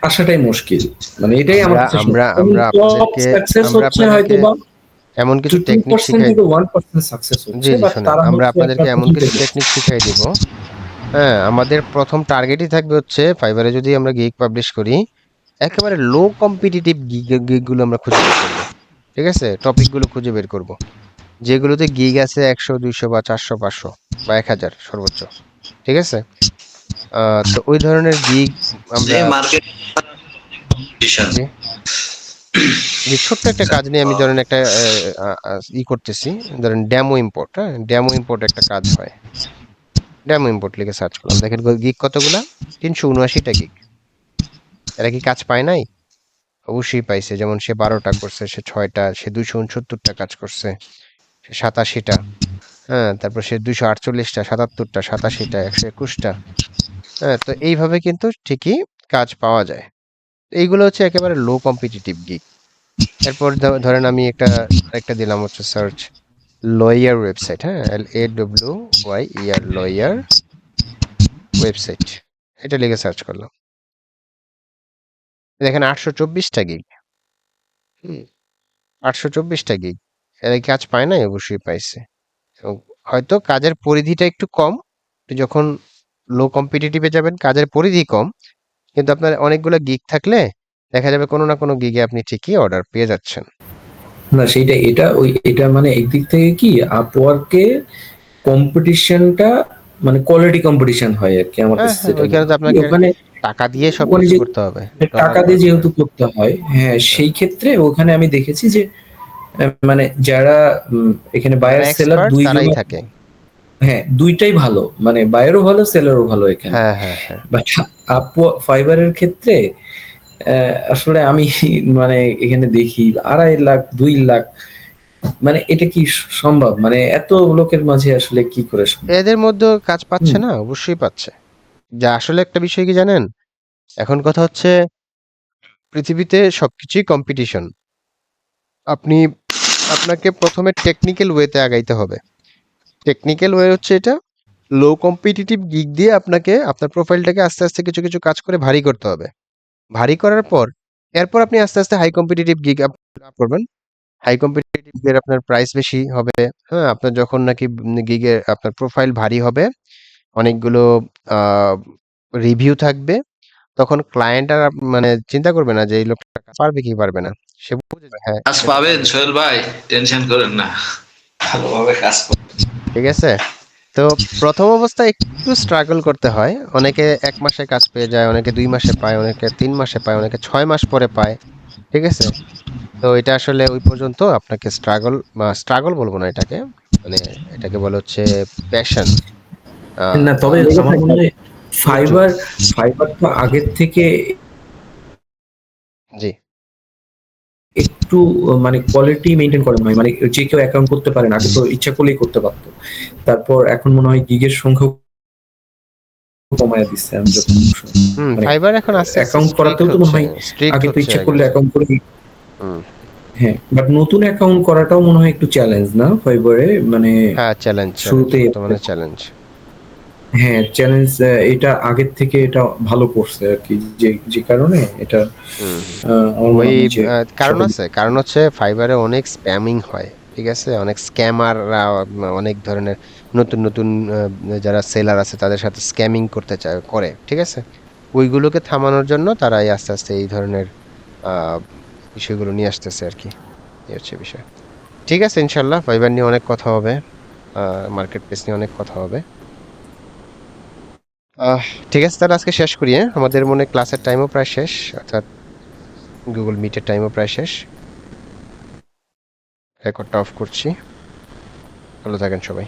আসাটাই মুশকিল। মানে এটাই আমার আমরা কাছে আমরা সমস্যা। আমরা টপ আপনাদেরকে সাকসেস আমরা হচ্ছে হয়তো আপনাদেরকে বা এমন কিছু টেকনিক 2% শিখাই, থেকে 1% সাকসেস হচ্ছে, জি জি, বাট শোনেন, তারা আমরা হচ্ছে আপনাদেরকে আপনার এমন কিছু percentage। টেকনিক শিখাই দিব। হ্যাঁ, আমাদের প্রথম টার্গেটই থাকবে হচ্ছে ফাইবারে যদি আমরা গিগ পাবলিশ করি, একেবারে লো কম্পিটিটিভ গিগ গুলো আমরা খুঁজে বের করবো। ঠিক আছে, টপিক গুলো খুঁজে বের করব, যেগুলোতে গিগ আছে 100, 200 বা 400, 500 বা 1000 সর্বোচ্চ। ঠিক আছে। তো ওই ধরনের গিগ যে আমরা, মার্কেট জি জি, ছোট্ট একটা কাজ নিয়ে আমি ধরেন একটা করতেছি, ধরেন ডেমো ইম্পোর্ট। হ্যাঁ, ডেমো ইম্পোর্ট একটা কাজ হয়, ডেমো ইম্পোর্ট লিখে সার্চ করলাম, দেখেন গিগ কতগুলা, 379টা গিগ। এরা কি কাজ পায় নাই? অবশ্যই পাইছে। যেমন সে 12টা করছে, সে 6টা, সে 269টা কাজ করছে, সে 87টা, হ্যাঁ, তারপর সে 248টা, 77টা, 87টা, 121টা, হ্যাঁ, তো এইভাবে কিন্তু ঠিকই কাজ পাওয়া যায়। এইগুলো হচ্ছে একেবারে লো কম্পিটিটিভ গিগ। এরপর ধরেন আমি একটা দিলাম হচ্ছে সার্চ লয়ার ওয়েবসাইট, হ্যাঁ, LAWYER লয়ার ওয়েবসাইট, এটা লিখে সার্চ করলাম, দেখেন 824টা গিগ, 824টা গিগ। এরা কি কাজ পায় নাই? অবশ্যই পাইছে। এবং হয়তো কাজের পরিধিটা একটু কম, আপনি যখন লো কম্পিটিটিভে যাবেন কাজের পরিধি কম, কিন্তু আপনার অনেকগুলো গিগ থাকলে দেখা যাবে কোনো না কোনো গিগে আপনি ঠিকই অর্ডার পেয়ে যাচ্ছেন। না সেইটা এটা মানে একদিক থেকে কি আপওয়ার্কে কম্পিটিশনটা মানে কোয়ালিটি কম্পিটিশন হয় আর কি, আমার হ্যাঁ কাছে হ্যাঁ, যেটা ওইখানে মনে তো হয়। আপনাকে ওখানে টাকা দিয়ে মানে সবকিছু যে করতে হবে, টাকা দিয়ে যেহেতু করতে হয়, হ্যাঁ, সেই ক্ষেত্রে ওখানে আমি দেখেছি যে মানে যারা এখানে যারা বায়ার সেলার এক্সপার্ট তারাই দুইজনের, থাকে। হ্যাঁ, দুইটাই ভালো, মানে বায়ারও ভালো সেলারও ভালো এখানে। হ্যাঁ হ্যাঁ হ্যাঁ, বাট ফাইবারের ক্ষেত্রে আসলে আমি মানে এখানে দেখি 2.5 লাখ 2 লাখ, মানে এটা কি সম্ভব? মানে এত লোকের মাঝে আসলে কি করে সম্ভব? এদের মধ্যেও কাজ পাচ্ছে হুম। না? অবশ্যই পাচ্ছে। যা আসলে একটা বিষয় কি জানেন, এখন কথা হচ্ছে পৃথিবীতে সবকিছুই কম্পিটিশন। আপনি আপনাকে প্রথমে টেকনিক্যাল ওয়েতে আগাইতে হবে। টেকনিক্যাল ওয়ে হচ্ছে এটা, লো কম্পিটিটিভ গিগ দিয়ে আপনাকে আপনার প্রোফাইলটাকে আস্তে আস্তে কিছু কিছু কাজ করে ভারী করতে হবে। ভারী করার পর এরপর আপনি আস্তে আস্তে হাই কম্পিটিটিভ গিগ আপ করবেন। হাই কম্পিটিটিভ এর আপনার প্রাইস বেশি হবে। হ্যাঁ, আপনার যখন নাকি গিগে আপনার প্রোফাইল ভারী হবে, অনেকগুলো রিভিউ থাকবে, তখন ক্লায়েন্ট আর মানে চিন্তা করবে না যে এই লোকটা কাজ পারবে কি পারবে না। সে বুঝে যাবে, হ্যাঁ কাজ সে তো পাবেন পারবে। সোহেল ভাই, টেনশন করেন না, ভালোভাবে কাজ করবেন। ঠিক আছে? তো প্রথম অবস্থায় একটু স্ট্রাগল করতে হয়। অনেকে 1 মাসে কাজ পেয়ে যায়, অনেকে 2 মাসে পায়, অনেকে 3 মাসে পায়, অনেকে 6 মাস পরে পায়। ঠিক আছে? তো এটা আসলে ওই পর্যন্ত আপনাকে স্ট্রাগল বলবো না এটাকে। মানে এটাকে বলে হচ্ছে প্যাশন। আ না, তবে লেগে আমার থাকবে মনে হয় ধৈর্য। ফাইবার তো আগের থেকে জি। একটু মানে কোয়ালিটি মেনটেন করে মনে হয়, মানে যে কেউ অ্যাকাউন্ট করতে পারে না, আগে তো ইচ্ছা করলেই করতে পারতো। তারপর এখন মনে হয় গিগের সংখ্যা কমায় দিচ্ছে, আমি যখন মানে ফাইবার এখন আস্তে আস্তে অ্যাকাউন্ট স্ট্রিক্ট করাতেও তো মনে হচ্ছে। হয় স্ট্রিক্ট আগে তো হচ্ছে ইচ্ছা করলে আগের চেয়ে। অ্যাকাউন্ট করে, হুম। হ্যাঁ, বাট নতুন অ্যাকাউন্ট করাটাও মনে হয় একটু চ্যালেঞ্জ না ফাইবারে, মানে হ্যাঁ, চ্যালেঞ্জ শুরুতেই বর্তমানে চ্যালেঞ্জ। হ্যাঁ চ্যালেঞ্জ, এটা আগের থেকে এটা ভালো করছে আর কি, যে যে কারণে এটা হুম, হুম। আমার মনে ওই হয় যে কারণ সবাই, আছে। কারণ হচ্ছে ফাইবারে অনেক স্প্যামিং হয়। ঠিক আছে? অনেক স্ক্যামাররা অনেক ধরনের নতুন যারা সেলার আছে তাদের সাথে স্ক্যামিং করতে করে। ঠিক আছে? ওইগুলোকে থামানোর জন্য তারা এই আস্তে আস্তে এই ধরনের আ বিষয়গুলো নিয়ে আসতেছে আরকি। এই হচ্ছে বিষয়। ঠিক আছে, ইনশাআল্লাহ ফাইবার নিয়ে অনেক কথা হবে। আ মার্কেট প্লেস নিয়ে অনেক কথা হবে। আহ ঠিক আছে, তাহলে আজকে শেষ করি, হ্যাঁ? আমাদের মনে হয় ক্লাসের টাইমও প্রায় শেষ। অর্থাৎ গুগল মিটের টাইমও প্রায় শেষ। রেকর্ডটা অফ করছি। ভালো থাকেন সবাই।